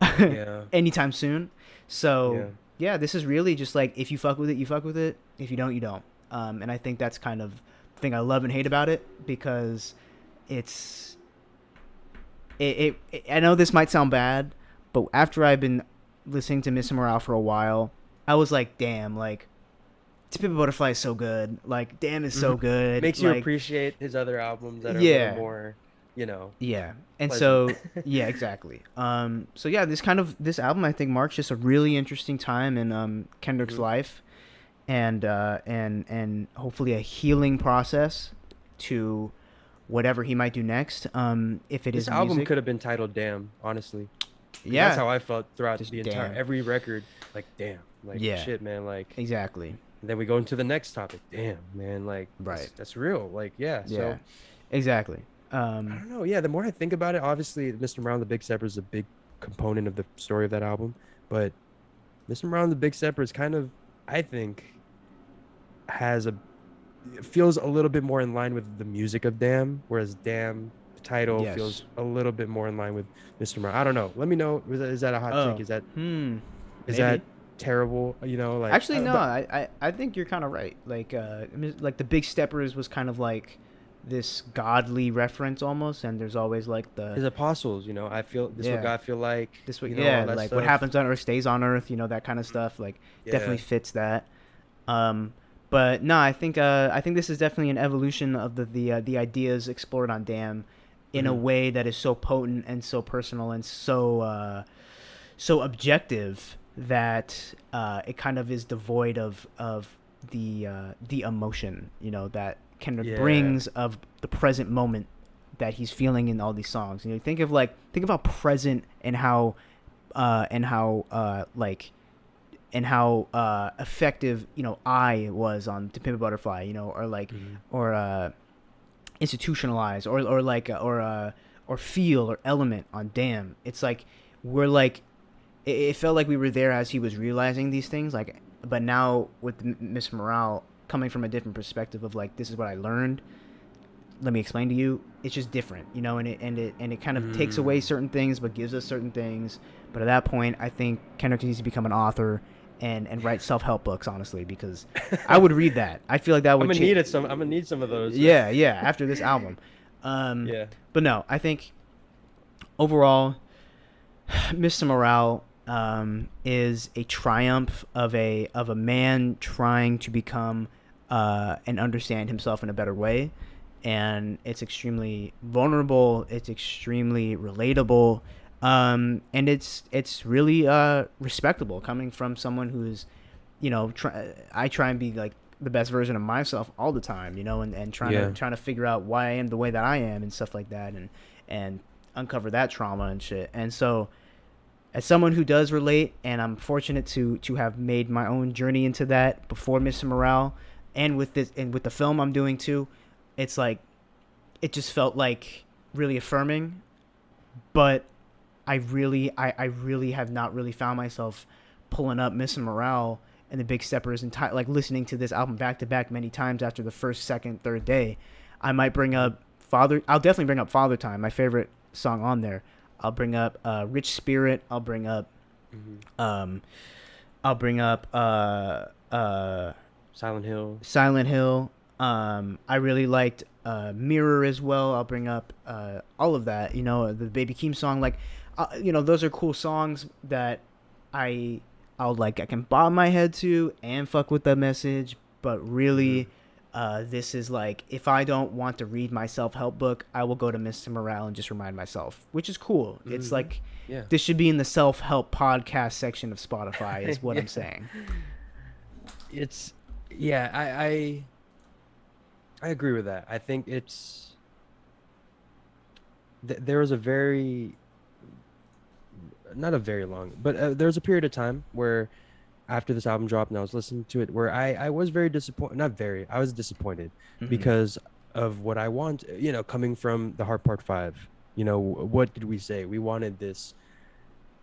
Yeah. anytime soon. So Yeah. yeah, this is really just like, if you fuck with it, you fuck with it. If you don't, you don't. And I think that's kind of the thing I love and hate about it, because it's I know this might sound bad, but after I've been listening to Mr. Morale for a while, I was like, damn, like, To Pimp a Butterfly is so good. Like, damn, it's so Mhm. good. Makes you Like, appreciate his other albums that are a little yeah, more, yeah. And pleasant. so, yeah, exactly. So yeah, this album, I think, marks just a really interesting time in Kendrick's Mhm. life, and hopefully a healing process to whatever he might do next. If it This is album music, could have been titled "Damn," honestly, because that's yeah, how I felt throughout just the entire damn, every record. Like, damn, like yeah, shit, man. Like, exactly, and then we go into the next topic. Damn, man. Like, right, that's real. Like, yeah. yeah, So exactly. I don't know. Yeah, the more I think about it, obviously, Mr. Brown the Big Stepper is a big component of the story of that album, but Mr. Brown the Big Stepper is kind of, I think, has a feels a little bit more in line with the music of Damn, whereas Damn title Yes. feels a little bit more in line with Mr. Morale. I don't know. Let me know. Is that a hot take? Oh. Is that is Maybe. that terrible? You know, like, Actually, no. but I think you're kind of right. Like the Big Steppers was kind of like this godly reference almost, and there's always like the his apostles, you know, I feel this what yeah God feel like, this way you know, all yeah that like what stuff. happens on Earth stays on Earth. You know that kind of stuff. Like definitely Yeah. fits that. Um, but no, I think this is definitely an evolution of the ideas explored on Damn in a Hmm. way that is so potent and so personal and so objective that it kind of is devoid of the emotion, you know, that Kendrick Yeah. brings of the present moment that he's feeling in all these songs. You know, think of how present and how like and how effective, you know, I was on To Pimp a Butterfly, you know, or like Hmm. or institutionalized or feel or element on Damn. It's like we're like it felt like we were there as he was realizing these things, like, but now with Miss Morale coming from a different perspective of like, this is what I learned, let me explain to you, it's just different, you know, and it kind of takes away Mm. certain things but gives us certain things. But at that point I think Kendrick needs to become an author and write self-help books, honestly, because I would read that. I feel like that I'm would gonna change. need it some. I'm gonna need some of those. Yeah, after this album. um Yeah. but no, I think overall Mr. Morale is a triumph of a man trying to become and understand himself in a better way, and it's extremely vulnerable. It's extremely relatable, and it's really respectable coming from someone who's, you know, I try and be like the best version of myself all the time, you know, and Yeah. trying to figure out why I am the way that I am and stuff like that, and uncover that trauma and shit. And so as someone who does relate, and I'm fortunate to have made my own journey into that before Mr. Morale, and with this and with the film I'm doing too, it's like it just felt like really affirming. But I really have not really found myself pulling up Mr. Morale and the Big Steppers and like listening to this album back to back many times after the first, second, third day. I might bring Mhm. up Father. I'll definitely bring up Father Time, my favorite song on there. I'll bring up Rich Spirit. Mhm. Um, I'll bring up Silent Hill. Silent Hill. I really liked Mirror as well. I'll bring up all of that. You know, the Baby Keem song. Like, you know, those are cool songs that I I can bob my head to and fuck with the message. But Mhm. really, this is like, if I don't want to read my self help book, I will go to Mr. Morale and just remind myself, which is cool. It's Mhm. like Yeah. this should be in the self help podcast section of Spotify, is what Yeah. I'm saying. It's yeah. I agree with that. I think it's there was a very not a very long, but there was a period of time where after this album dropped and I was listening to it where I was very disappointed. Not very. I was disappointed Mm-hmm. because of what I want. You know, coming from the Heart Part Five. You know, what did we say? We wanted this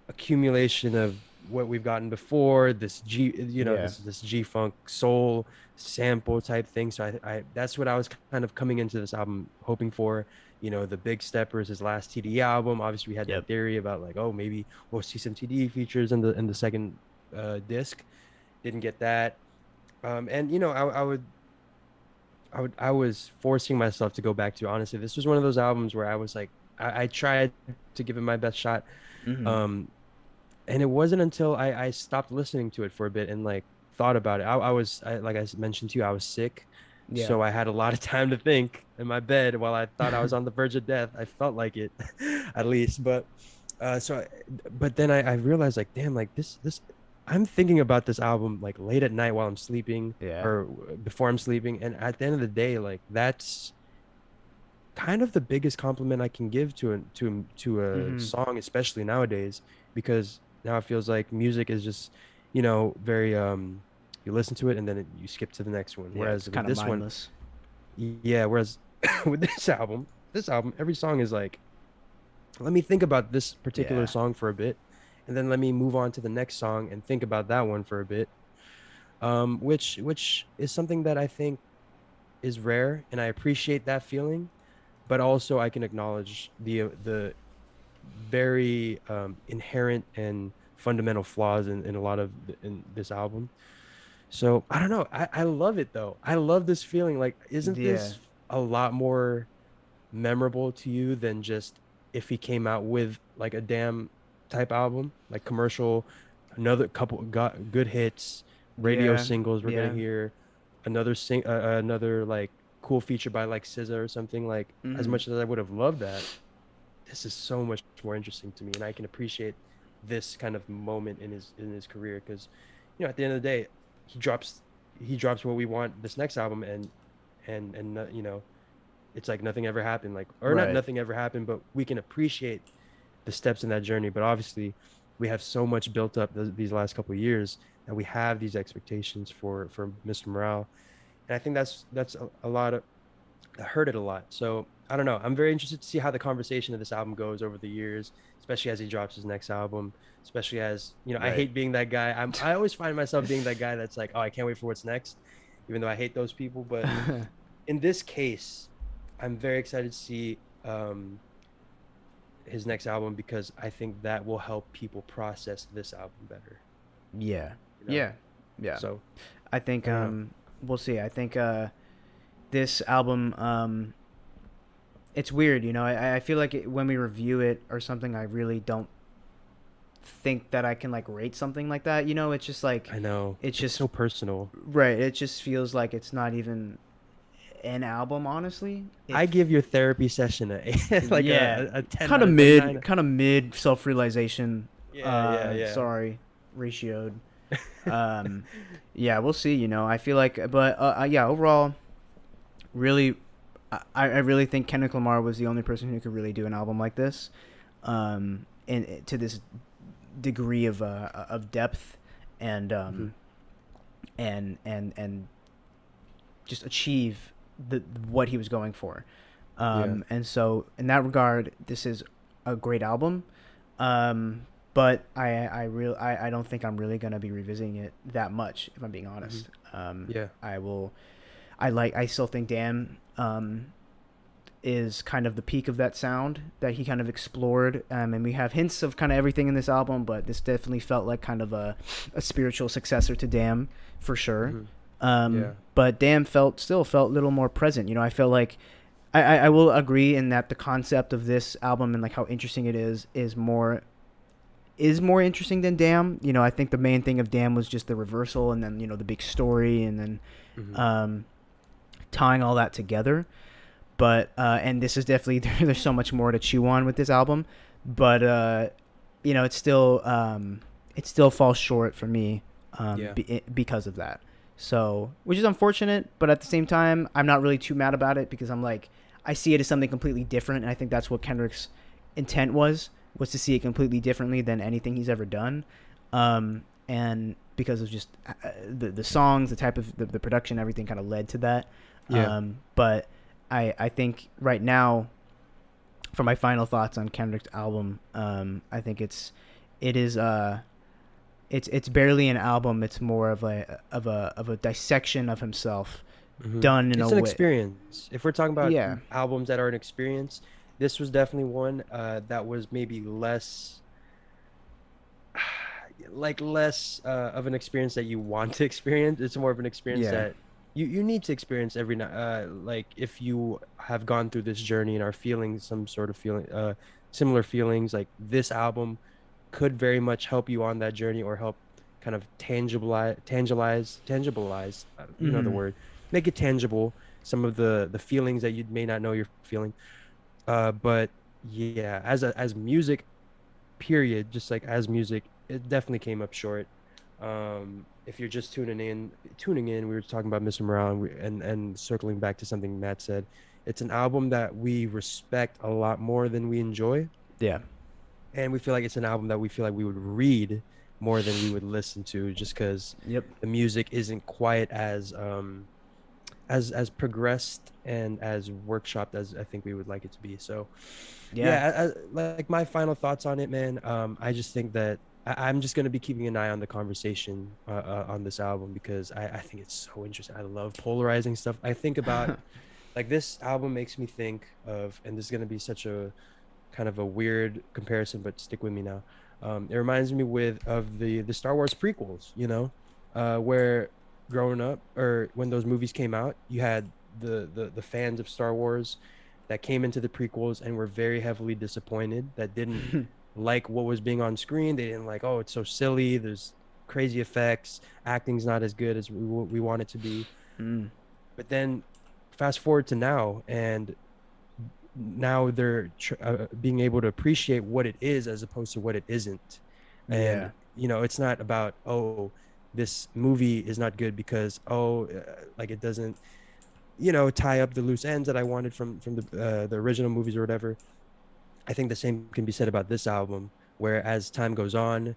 accumulation of what we've gotten before, this G, you know, Yeah. this G funk soul sample type thing. So I that's what I was kind of coming into this album hoping for. You know, the Big Steppers, his last TDE album. Obviously, we had that Yep. theory about like, oh, maybe we'll see some TDE features in the second disc. Didn't get that. And you know, I was forcing myself to go back to. Honestly, this was one of those albums where I was like, I tried to give it my best shot. Mm-hmm. Um, and it wasn't until I stopped listening to it for a bit and like thought about it. Like I mentioned to you, I was sick, Yeah. so I had a lot of time to think in my bed while I thought I was on the verge of death. I felt like it, at least. But but then I realized like, damn, like this. I'm thinking about this album like late at night while I'm sleeping Yeah. or before I'm sleeping, and at the end of the day, like that's kind of the biggest compliment I can give to a Mm-hmm. song, especially nowadays, because now it feels like music is just, you know, very you listen to it and then you skip to the next one. Yeah. Whereas It's with kind of this one, mindless. yeah, whereas with this album, every song is like, let me think about this particular Yeah. song for a bit, and then let me move on to the next song and think about that one for a bit. Which is something that I think is rare, and I appreciate that feeling, but also I can acknowledge the very inherent and fundamental flaws in a lot of in this album. So I don't know. I love it though. I love this feeling. Like, isn't Yeah. this a lot more memorable to you than just if he came out with like a damn type album, like commercial, another couple got good hits, radio Yeah. singles we're gonna Yeah. hear, another like cool feature by like SZA or something. Like, as Mm-hmm. much as I would have loved that, this is so much more interesting to me, and I can appreciate this kind of moment in his career because, at the end of the day, he drops he drops what we want this next album, and it's like nothing ever happened, like, or not Right. nothing ever happened, but we can appreciate the steps in that journey. But obviously, we have so much built up these last couple of years that we have these expectations for Mr. Morale, and I think that's a lot of that hurt it a lot. So I don't know. I'm very interested to see how the conversation of this album goes over the years, especially as he drops his next album. Especially as I Right. hate being that guy. I always find myself being that guy that's like, oh, I can't wait for what's next, even though I hate those people. But in this case, I'm very excited to see his next album because I think that will help people process this album better. Yeah. You know. Yeah. Yeah. So I think I don't know. we'll see. I think this album it's weird, I feel like when we review it or something, I really don't think that I can like rate something like that. It's just like I know it's it's just so personal. right. It just feels like it's not even an album. Honestly, I give your therapy session a like yeah, a 10 kind out of of 10, mid, 9. kind of mid self realization. Yeah, yeah, yeah. Sorry, ratioed. Um, yeah, we'll see. I feel like, but yeah, overall, really, I really think Kendrick Lamar was the only person who could really do an album like this, and to this degree of depth and Hmm. and just achieve the what he was going for. Yeah. And so in that regard, this is a great album. But I don't think I'm really gonna be revisiting it that much, if I'm being Hmm. honest. Yeah. I will. I still think Damn is kind of the peak of that sound that he kind of explored. And we have hints of kind of everything in this album, but this definitely felt like kind of a spiritual successor to Damn, for sure. Hmm. Yeah. But Damn still felt a little more present. I felt like I will agree in that the concept of this album and like how interesting it is more interesting than Damn. I think the main thing of Damn was just the reversal and then the big story and then Hmm. tying all that together. But and this is definitely there's so much more to chew on with this album, but it still falls short for me Yeah. because of that. So, which is unfortunate, but at the same time, I'm not really too mad about it because I'm like, I see it as something completely different, and I think that's what Kendrick's intent was to see it completely differently than anything he's ever done, and because of just the songs, the type of the production, everything kind of led to that. Yeah. But I think right now, for my final thoughts on Kendrick's album, I think it is it's barely an album. It's more of a dissection of himself, Hmm. done in a It's an way. experience. If we're talking about Yeah, albums that are an experience, this was definitely one that was maybe less less of an experience that you want to experience. It's more of an experience yeah, that you need to experience every night. Like, if you have gone through this journey and are feeling some sort of feeling, similar feelings, like this album could very much help you on that journey or help kind of tangibilize, the mm-hmm. word, make it tangible, some of the feelings that you may not know you're feeling. But yeah, as music, period, just like as music, it definitely came up short. If you're just tuning in, we were talking about Mr. Morale, and circling back to something Matt said, it's an album that we respect a lot more than we enjoy, Yeah, and we feel like it's an album that we feel like we would read more than we would listen to, just because yep, the music isn't quite as progressed and as workshopped as I think we would like it to be. So yeah, yeah, like my final thoughts on it, man. I just think that I'm just gonna be keeping an eye on the conversation on this album because I think it's so interesting. I love polarizing stuff. I think about like this album makes me think of, and this is gonna be such a kind of a weird comparison, but stick with me now. It reminds me with of the Star Wars prequels, where growing up or when those movies came out, you had the fans of Star Wars that came into the prequels and were very heavily disappointed, that didn't like what was being on screen. They didn't like, oh, it's so silly. There's crazy effects. Acting's not as good as we want it to be. Mm, But then fast forward to now, and now they're being able to appreciate what it is as opposed to what it isn't. And yeah. it's not about, oh, this movie is not good because, oh, like it doesn't tie up the loose ends that I wanted from the original movies or whatever. I think the same can be said about this album, where as time goes on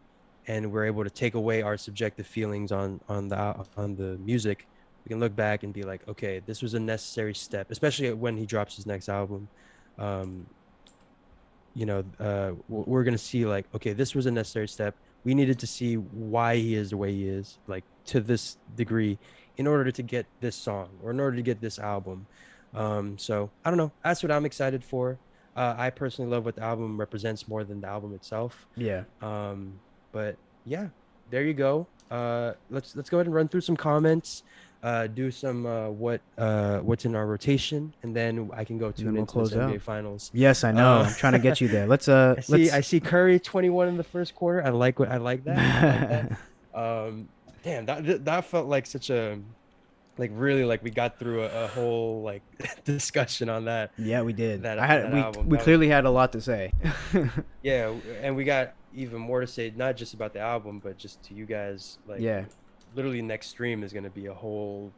and we're able to take away our subjective feelings on the music, we can look back and be like, okay, this was a necessary step, especially when he drops his next album. um we're going to see like, okay, this was a necessary step. We needed to see why he is the way he is, like to this degree, in order to get this song or in order to get this album. So I don't know, that's what I'm excited for. I personally love what the album represents more than the album itself. Yeah. But yeah, there you go. Let's go ahead and run through some comments, do some what's in our rotation, and then I can go And tune then we'll into this close out. NBA Finals. Yes, I know. Uh, I'm trying to get you there. Let's I see Curry 21 in the first quarter. I like that. I like that. Damn, that felt like such a, like really, like we got through a whole like discussion on that Yeah, we did. that I on had that we album. we That was, clearly had a lot to say. yeah, and we got even more to say, not just about the album, but just to you guys. Like, Yeah. literally, next stream is gonna be a whole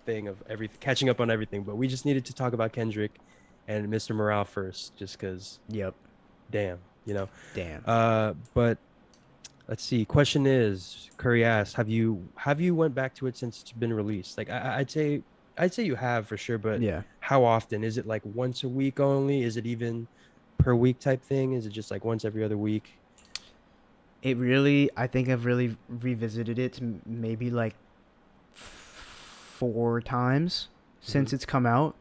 thing of everything, catching up on everything. But we just needed to talk about Kendrick and Mr. Morale first, just because, Yep. damn, you know. Damn. But let's see. Question is, Curry asked, have you went back to it since it's been released? Like, I'd say you have for sure, but Yeah. how often? Is it like once a week only? Is it even per week type thing? Is it just like once every other week? I think I've really revisited it maybe like 4 times Hmm. since it's come out,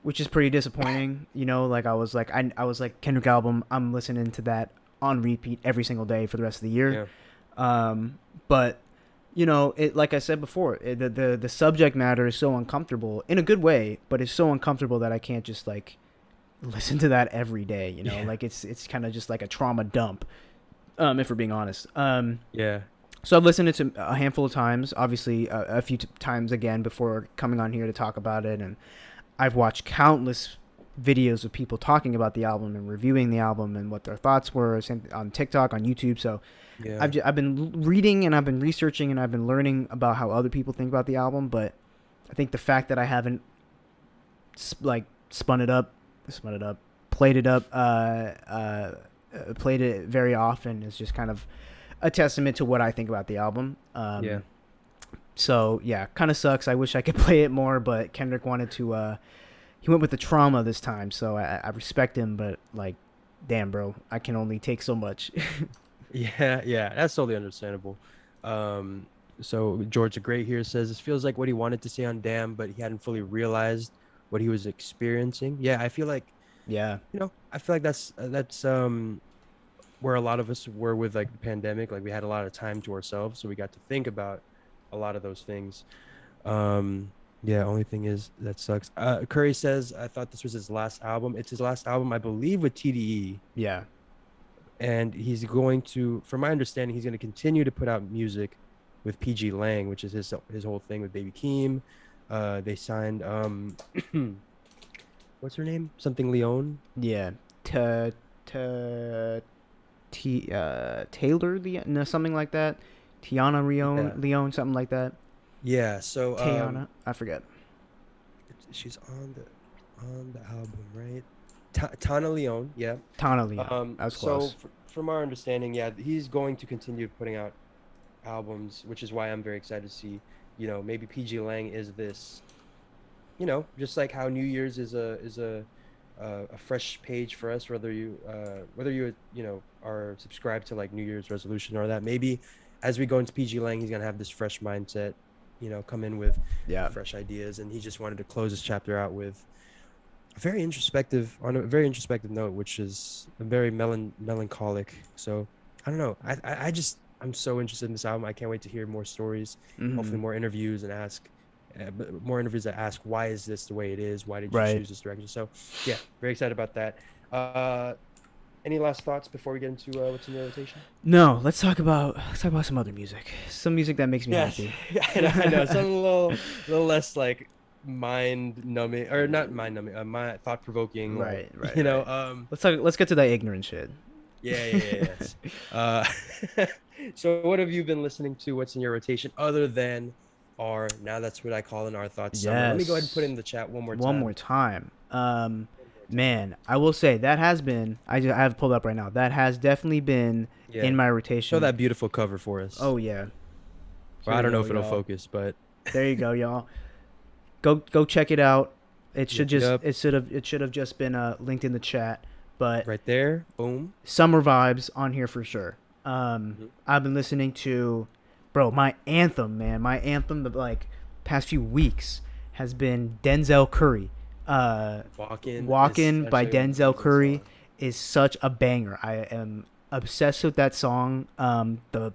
which is pretty disappointing. Like I was like Kendrick album. I'm listening to that on repeat every single day for the rest of the year. Yeah. But it, like I said before, the subject matter is so uncomfortable in a good way, but it's so uncomfortable that I can't just like listen to that every day. Yeah. Like it's kind of just like a trauma dump. If we're being honest. Yeah. So I've listened to it a handful of times, obviously a few times again before coming on here to talk about it, and I've watched countless videos of people talking about the album and reviewing the album and what their thoughts were on TikTok, on YouTube. So Yeah. I've been reading and I've been researching and I've been learning about how other people think about the album, but I think the fact that I haven't like spun it up, played it up, played it very often is just kind of a testament to what I think about the album. Yeah. So yeah, kind of sucks. I wish I could play it more, but Kendrick wanted to. He went with the trauma this time, so I respect him. But like, damn, bro, I can only take so much. Yeah. Yeah. That's totally understandable. Um, so George the Great here says this feels like what he wanted to say on Damn, but he hadn't fully realized what he was experiencing. Yeah, I feel like, Yeah, that's where a lot of us were with like the pandemic. Like we had a lot of time to ourselves, so we got to think about a lot of those things. Yeah, only thing is that sucks. Curry says, I thought this was his last album. It's his last album, I believe, with TDE. yeah. And he's going to, from my understanding, he's going to continue to put out music with PG Lang, which is his whole thing with Baby Keem. They signed what's her name? Something Leone. Yeah. T t Taylor Leon, no, something like that. Tiana Yeah. Leon, something like that. Yeah. So Tiana, I forget. she's on the album, right? Tana Leone. Yeah. Tana Leon. I was So close. from our understanding, yeah, he's going to continue putting out albums, which is why I'm very excited to see, maybe PG Lang is this, just like how New Year's is a fresh page for us, whether you are subscribed to like New Year's resolution or that. Maybe as we go into PG Lang, he's gonna have this fresh mindset, come in with Yeah. fresh ideas, and he just wanted to close his chapter out with very introspective on a very introspective note, which is a very melancholic. So I don't know. I'm so interested in this album. I can't wait to hear more stories, Mm-hmm. hopefully more interviews and ask more interviews that ask why is this the way it is? Why did you Right. choose this direction? So yeah, very excited about that. Uh, any last thoughts before we get into what's in your rotation? No, let's talk about some other music. Some music that makes me Yes, happy. I know. Something a little less like mind numbing or not mind numbing, my thought provoking, like Right, right, right. Let's get to that ignorant shit. yes. Uh, so what have you been listening to? What's in your rotation other than our now that's what I call in our thoughts summer? Let me go ahead and put it Yes. in the chat one more One time. more time. One more time. Man, I will say that has been. I have pulled up right now. That has definitely been Yeah. in my Show rotation. that beautiful cover for us. Oh yeah. Well, Here I we don't know go, if it'll y'all. focus, but There you go, y'all. Go check it out. It should yep, just yep. it should have just been linked in the chat. But Right there. Boom. summer vibes on here for sure. Mhm. I've been listening to, bro, my anthem, man. My anthem the like past few weeks has been Denzel Curry. Walking is Walkin' such by an Denzel amazing Curry song. is such a banger. I am obsessed with that song. The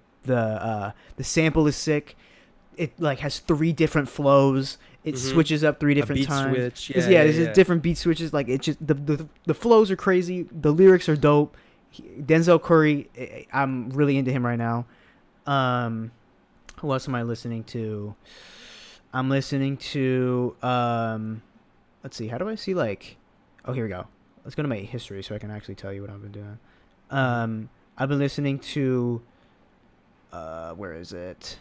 sample is sick. It like has three different flows. It Mm-hmm. switches up three A different beat times. switch. It's Yeah, yeah, yeah, this is yeah. different beat switches. Like it just the flows are crazy. The lyrics are dope. Denzel Curry, I'm really into him right now. Um, who else am I listening to? I'm listening to let's see, how do I see like oh here we go. Let's go to my history so I can actually tell you what I've been doing. Mm-hmm. I've been listening to where is it?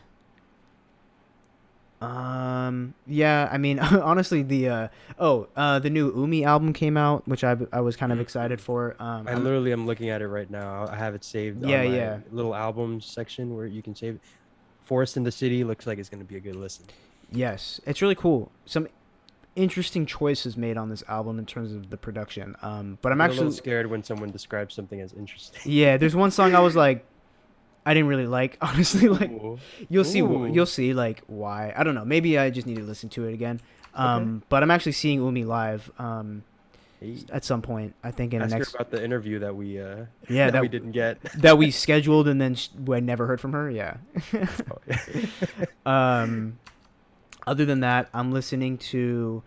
Yeah, I mean honestly the new Umi album came out, which I was kind of excited Mm-hmm. for. I literally am looking at it right now. I have it saved Yeah, on my yeah. little albums section where you can save it. Forest in the City looks like it's going to be a good listen. Yes, it's really cool. Some interesting choices made on this album in terms of the production. But I I'm get a little actually scared when someone describes something as interesting. yeah. There's one song I was like, I didn't really like. Honestly, like Ooh. you'll Ooh. see like why. I don't know. Maybe I just need to listen to it again. Okay. But I'm actually seeing Umi live. Hey, At some point. I think in the ask her next about the interview that we yeah that that we didn't get. that we scheduled and then we never heard from her. Yeah. Oh, yeah. um, other than that, um, I'm listening to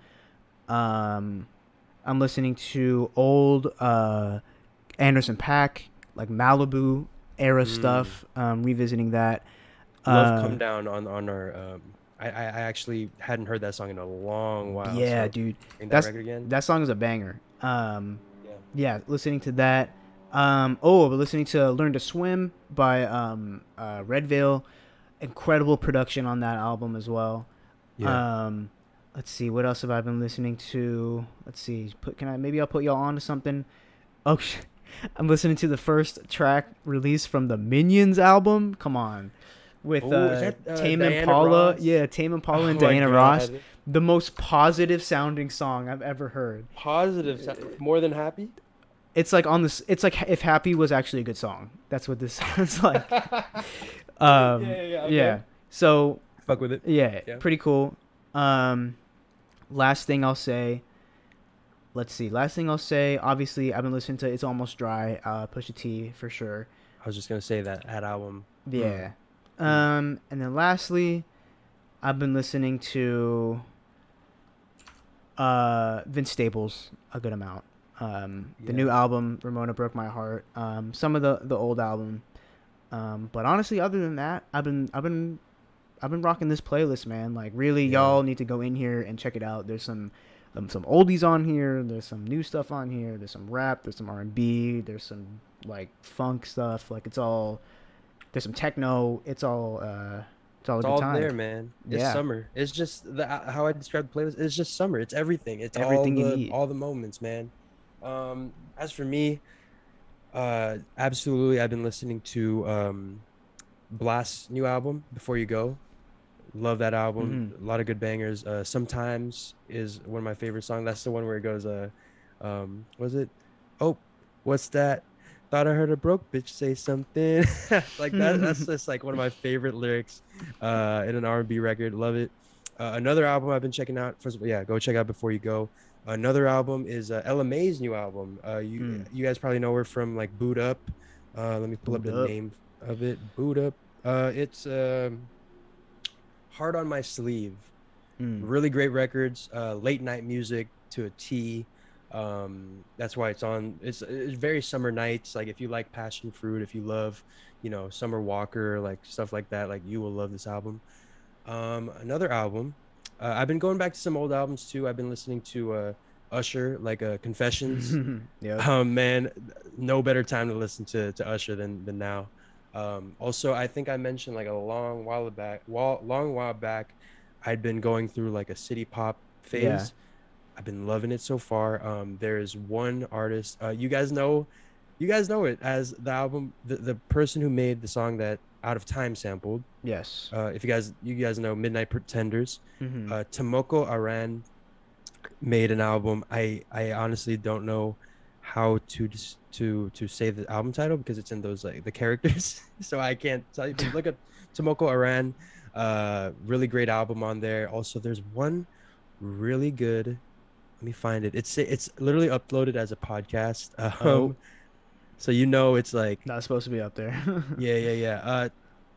old Anderson Paak, like Malibu era Mm. stuff. Revisiting that. Love Uh, Come Down on our I actually hadn't heard that song in a long while, yeah, so dude, bring that that's record again. that song is a banger. Yeah. Yeah, listening to that. We're listening to Learn to Swim by Red Veil. Incredible production on that album as well. Yeah. Um, let's see, what else have I been listening to? Let's see, maybe I'll put y'all on to something. Oh, I'm listening to the first track released from the Minions album. Come on, with Oh, is that Tame Diana Impala. Ross? Yeah, Tame Impala Oh and my Diana Ross. God. The most positive sounding song I've ever heard. Positive, more than happy. It's like on this. It's like if Happy was actually a good song. That's what this sounds like. Yeah, Yeah. okay. So Fuck with it. yeah, Yeah. pretty cool. Um, last thing I'll say. Let's see. Last thing I'll say. Obviously, I've been listening to "It's Almost Dry," Pusha T for sure. I was just gonna say that album. Mm, Yeah. mm. And then lastly, I've been listening to Vince Staples a good amount. The Yeah. new album, Ramona Broke My Heart. Some of the old album. But honestly, other than that, I've been rocking this playlist, man. Like really, Yeah. y'all need to go in here and check it out. There's some oldies on here. There's some new stuff on here. There's some rap. There's some R&B. There's some like funk stuff. Like it's all. There's some techno. It's all a It's good all time. there, man. It's Yeah, summer. It's just the how I describe the playlist. It's just summer. It's everything. It's everything you need. all the moments, man. As for me, absolutely, I've been listening to Blast's new album, Before You Go. Love that album. Hmm. A lot of good bangers. Sometimes is one of my favorite songs. That's the one where it goes, was it? Oh, what's that? Thought I heard a broke bitch say something. Like that. That's just like one of my favorite lyrics in an R&B record. Love it. Another album I've been checking out. First of all, yeah, go check out before you go. Another album is Ella May's new album. Mm, You guys probably know her from like Boot Up. Let me pull up boot the up. name of it. Boot Up. It's Heart on My Sleeve. Mm. Really great records, late night music to a T. That's why it's on. It's very summer nights. Like if you like passion fruit, if you love, Summer Walker, like stuff like that, like you will love this album. Another album. I've been going back to some old albums too. I've been listening to Usher, like Confessions. Yep. Man, no better time to listen to Usher than now. Also, I think I mentioned like a long while back, I'd been going through like a city pop Yeah. phase. I've been loving it so far. There is one artist, you guys know it as the album, the person who made the song that Out of Time sampled. Yes. If you guys know Midnight Pretenders, Mm-hmm. Tomoko Aran made an album. I honestly don't know how to say the album title because it's in those like the characters, so I can't tell you. But look at Tomoko Aran, really great album on there. Also, there's one really good. Let me find it. It's literally uploaded as a podcast. Oh, So it's like not supposed to be up there. yeah.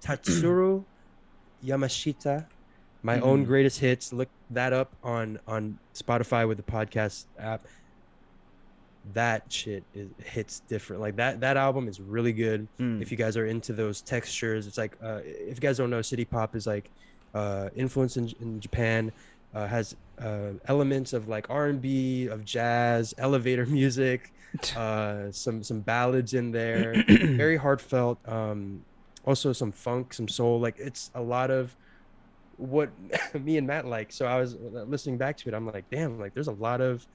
Tatsuru Yamashita, My Own Mm. Greatest Hits. Look that up on Spotify with the podcast app. That shit hits different. Like that album is really good. Mm. If you guys are into those textures, it's like if you guys don't know, city pop is like influence in Japan, has elements of like R&B, of jazz, elevator music, some ballads in there, very heartfelt. Also some funk, some soul. Like it's a lot of what me and Matt like. So I was listening back to it. I'm like, damn, like there's a lot of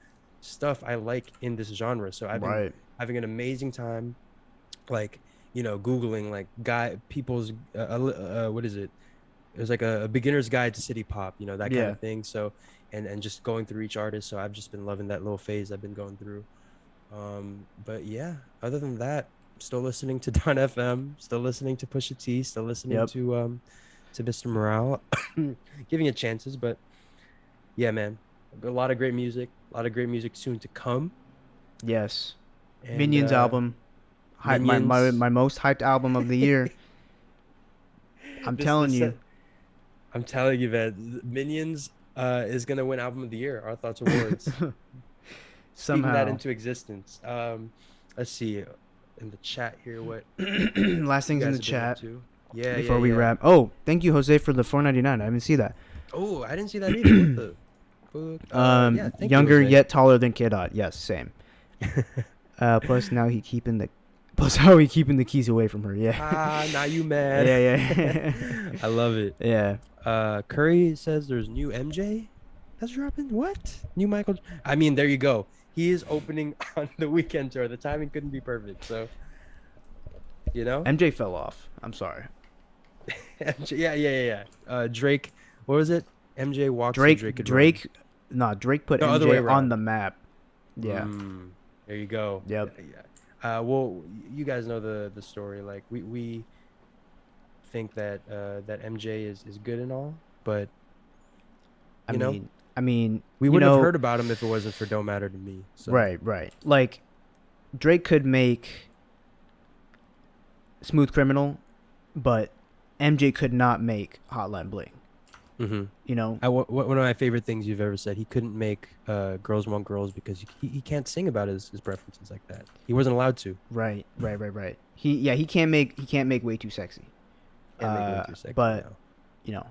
stuff I like in this genre. So I've been Right. having an amazing time, like, Googling like people's, what is it? It was like a beginner's guide to city pop, that kind Yeah. of thing. So, and just going through each artist. So I've just been loving that little phase I've been going through. But yeah, other than that, still listening to Don FM, still listening to Pusha T, still listening Yep. to Mr. Morale, giving it chances. But yeah, man, a lot of great music, a lot of great music soon to come. Yes. And Minions album. Minions, My most hyped album of the year. I'm this telling this you. I'm telling you, man, Minions is gonna win Album of the Year, Our Thoughts Awards. Speaking that Somehow. into existence. Let's see in the chat here what Last you things in guys the have been up chat to. Yeah, before we yeah. wrap. Oh, thank you, Jose, for the 4.99. I didn't see that. Oh, I didn't see that either. What the fuck? Yeah, thank you, Younger Jose. yet taller than Kid Dot. Yes, same. Plus now he keeping the plus how he keeping the keys away from her. Yeah. Now you mad. Yeah, yeah. I love it. Yeah. Curry says there's new MJ that's dropping. What? New Michael? I mean, there you go. He is opening on the Weekend tour. The timing couldn't be perfect. So, MJ fell off. I'm sorry. MJ, yeah. Drake, what was it? MJ walks and Drake Drake could run. Drake nah, Drake put No, other way MJ on around. the map. Yeah. There you go. Yep. Yeah. Well, you guys know the story. Like we think that that MJ is good and all, but I you know, mean I mean, we wouldn't have heard about him if it wasn't for Don't Matter to Me. So right. Like Drake could make Smooth Criminal, but MJ could not make Hotline Bling. mm-hmm. You know? One of my favorite things you've ever said. He couldn't make Girls Want Girls because he can't sing about his preferences like that. He wasn't allowed to. Right. He can't make Way Too Sexy. Can't make Way Too Sexy But now. you know,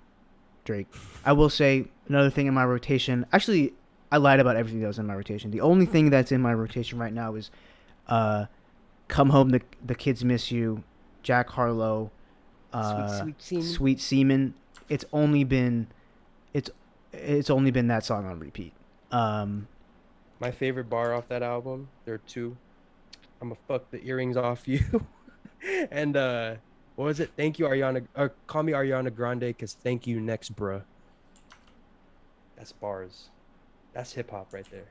Drake. I will say another thing in my rotation. Actually, I lied about everything that was in my rotation. The only thing that's in my rotation right now is Come Home, the Kids Miss You, Jack Harlow, Sweet Seaman. It's only been that song on repeat. My favorite bar off that album, there are two. I'm gonna fuck the earrings off you. And what was it? Thank you, Ariana, or call me Ariana Grande, because thank you next, bruh. That's bars. That's hip hop right there.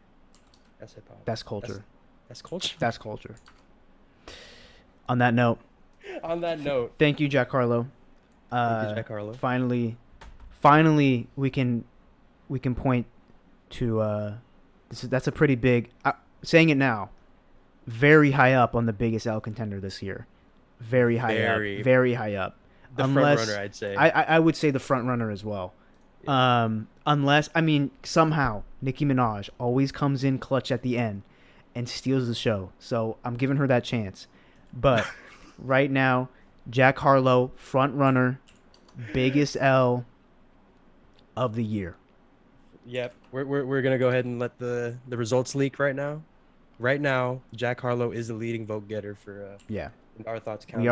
That's hip hop. That's culture. That's culture. That's culture. On that note, On that note, thank you, Jack Harlow. thank you, Jack Harlow. Finally, we can point to that's a pretty big. Saying it now, very high up on the biggest L contender this year. Very high up. Very high up. The front runner, I'd say. I would say the front runner as well. Yeah. Unless, I mean, somehow Nicki Minaj always comes in clutch at the end and steals the show. So I'm giving her that chance. But right now, Jack Harlow, front runner, biggest L of the year. Yep. We're gonna go ahead and let the results leak right now. Right now, Jack Harlow is the leading vote getter for Our Thoughts count.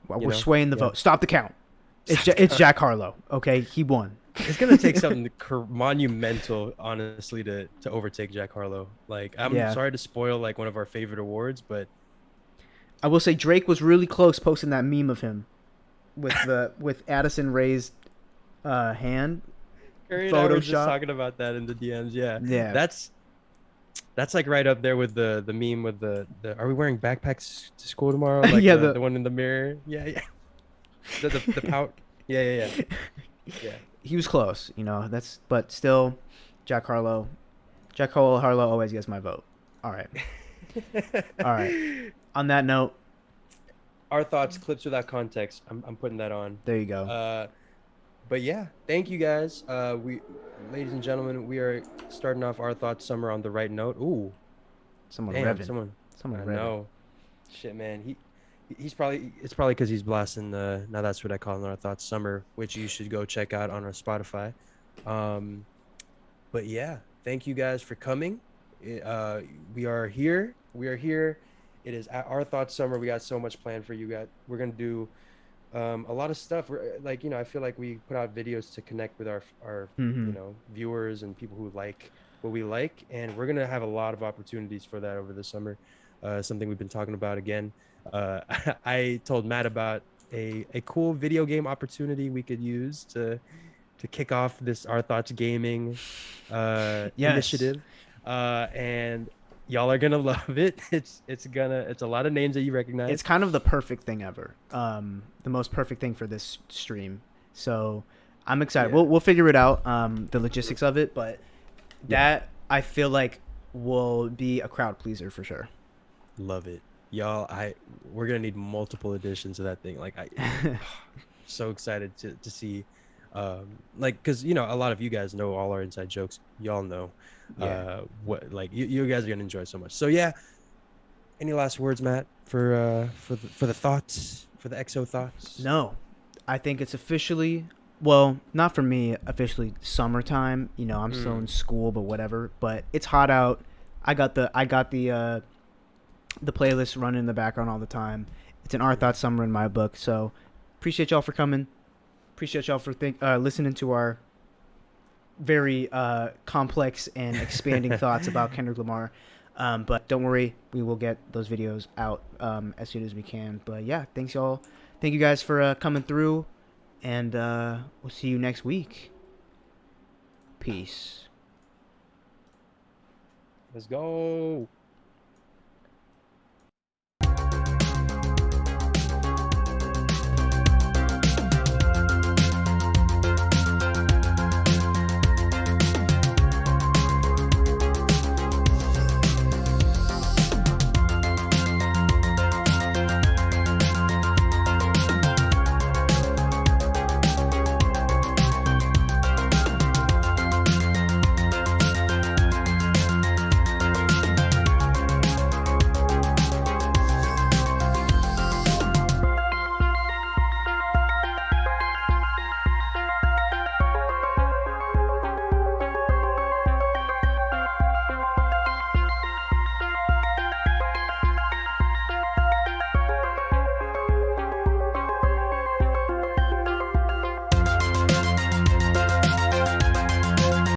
We're swaying the vote. Stop the count. It's Jack Harlow. Okay, he won. It's gonna take something monumental, honestly, to overtake Jack Harlow. Like, I'm sorry to spoil like one of our favorite awards, but I will say Drake was really close posting that meme of him with Addison Rae's hand. Curry and I were just talking about that in the DMs. Yeah. That's like right up there with the meme with the are we wearing backpacks to school tomorrow? Like the one in the mirror. Yeah. The pout. Yeah. He was close, but still, Jack Harlow always gets my vote. All right. On that note, Our Thoughts, clips without context. I'm putting that on. There you go. But yeah, thank you guys. Ladies and gentlemen, we are starting off Our Thoughts summer on the right note. Ooh, someone revving. Someone I revving. know. Shit, man. It's probably because he's blasting the Now That's What I Call Our Thoughts summer, which you should go check out on our Spotify. But yeah, thank you guys for coming. We are here. It is Our Thoughts summer. We got so much planned for you guys. We're gonna do a lot of stuff. We're, like, I feel like we put out videos to connect with our viewers and people who like what we like, and we're gonna have a lot of opportunities for that over the summer. Something we've been talking about again. I told Matt about a cool video game opportunity we could use to kick off this Our Thoughts gaming initiative, and y'all are gonna love it. It's a lot of names that you recognize. It's kind of the perfect thing ever. The most perfect thing for this stream. So I'm excited. Yeah. We'll figure it out. The logistics of it, but that I feel like will be a crowd pleaser for sure. Love it, y'all. We're gonna need multiple editions of that thing. Like, so excited to see. Like, because a lot of you guys know all our inside jokes. Y'all know what, like, you guys are gonna enjoy so much. So yeah, any last words, Matt, for the thoughts, for the XO thoughts? No, I think it's officially, well, not for me officially, summertime. I'm still in school, but whatever. But it's hot out. I got the playlist running in the background all the time. It's an Our Thoughts summer in my book. So appreciate y'all for coming. Appreciate y'all for listening to our very complex and expanding thoughts about Kendrick Lamar. But don't worry, we will get those videos out as soon as we can. But yeah, thanks y'all. Thank you guys for coming through, and we'll see you next week. Peace. Let's go.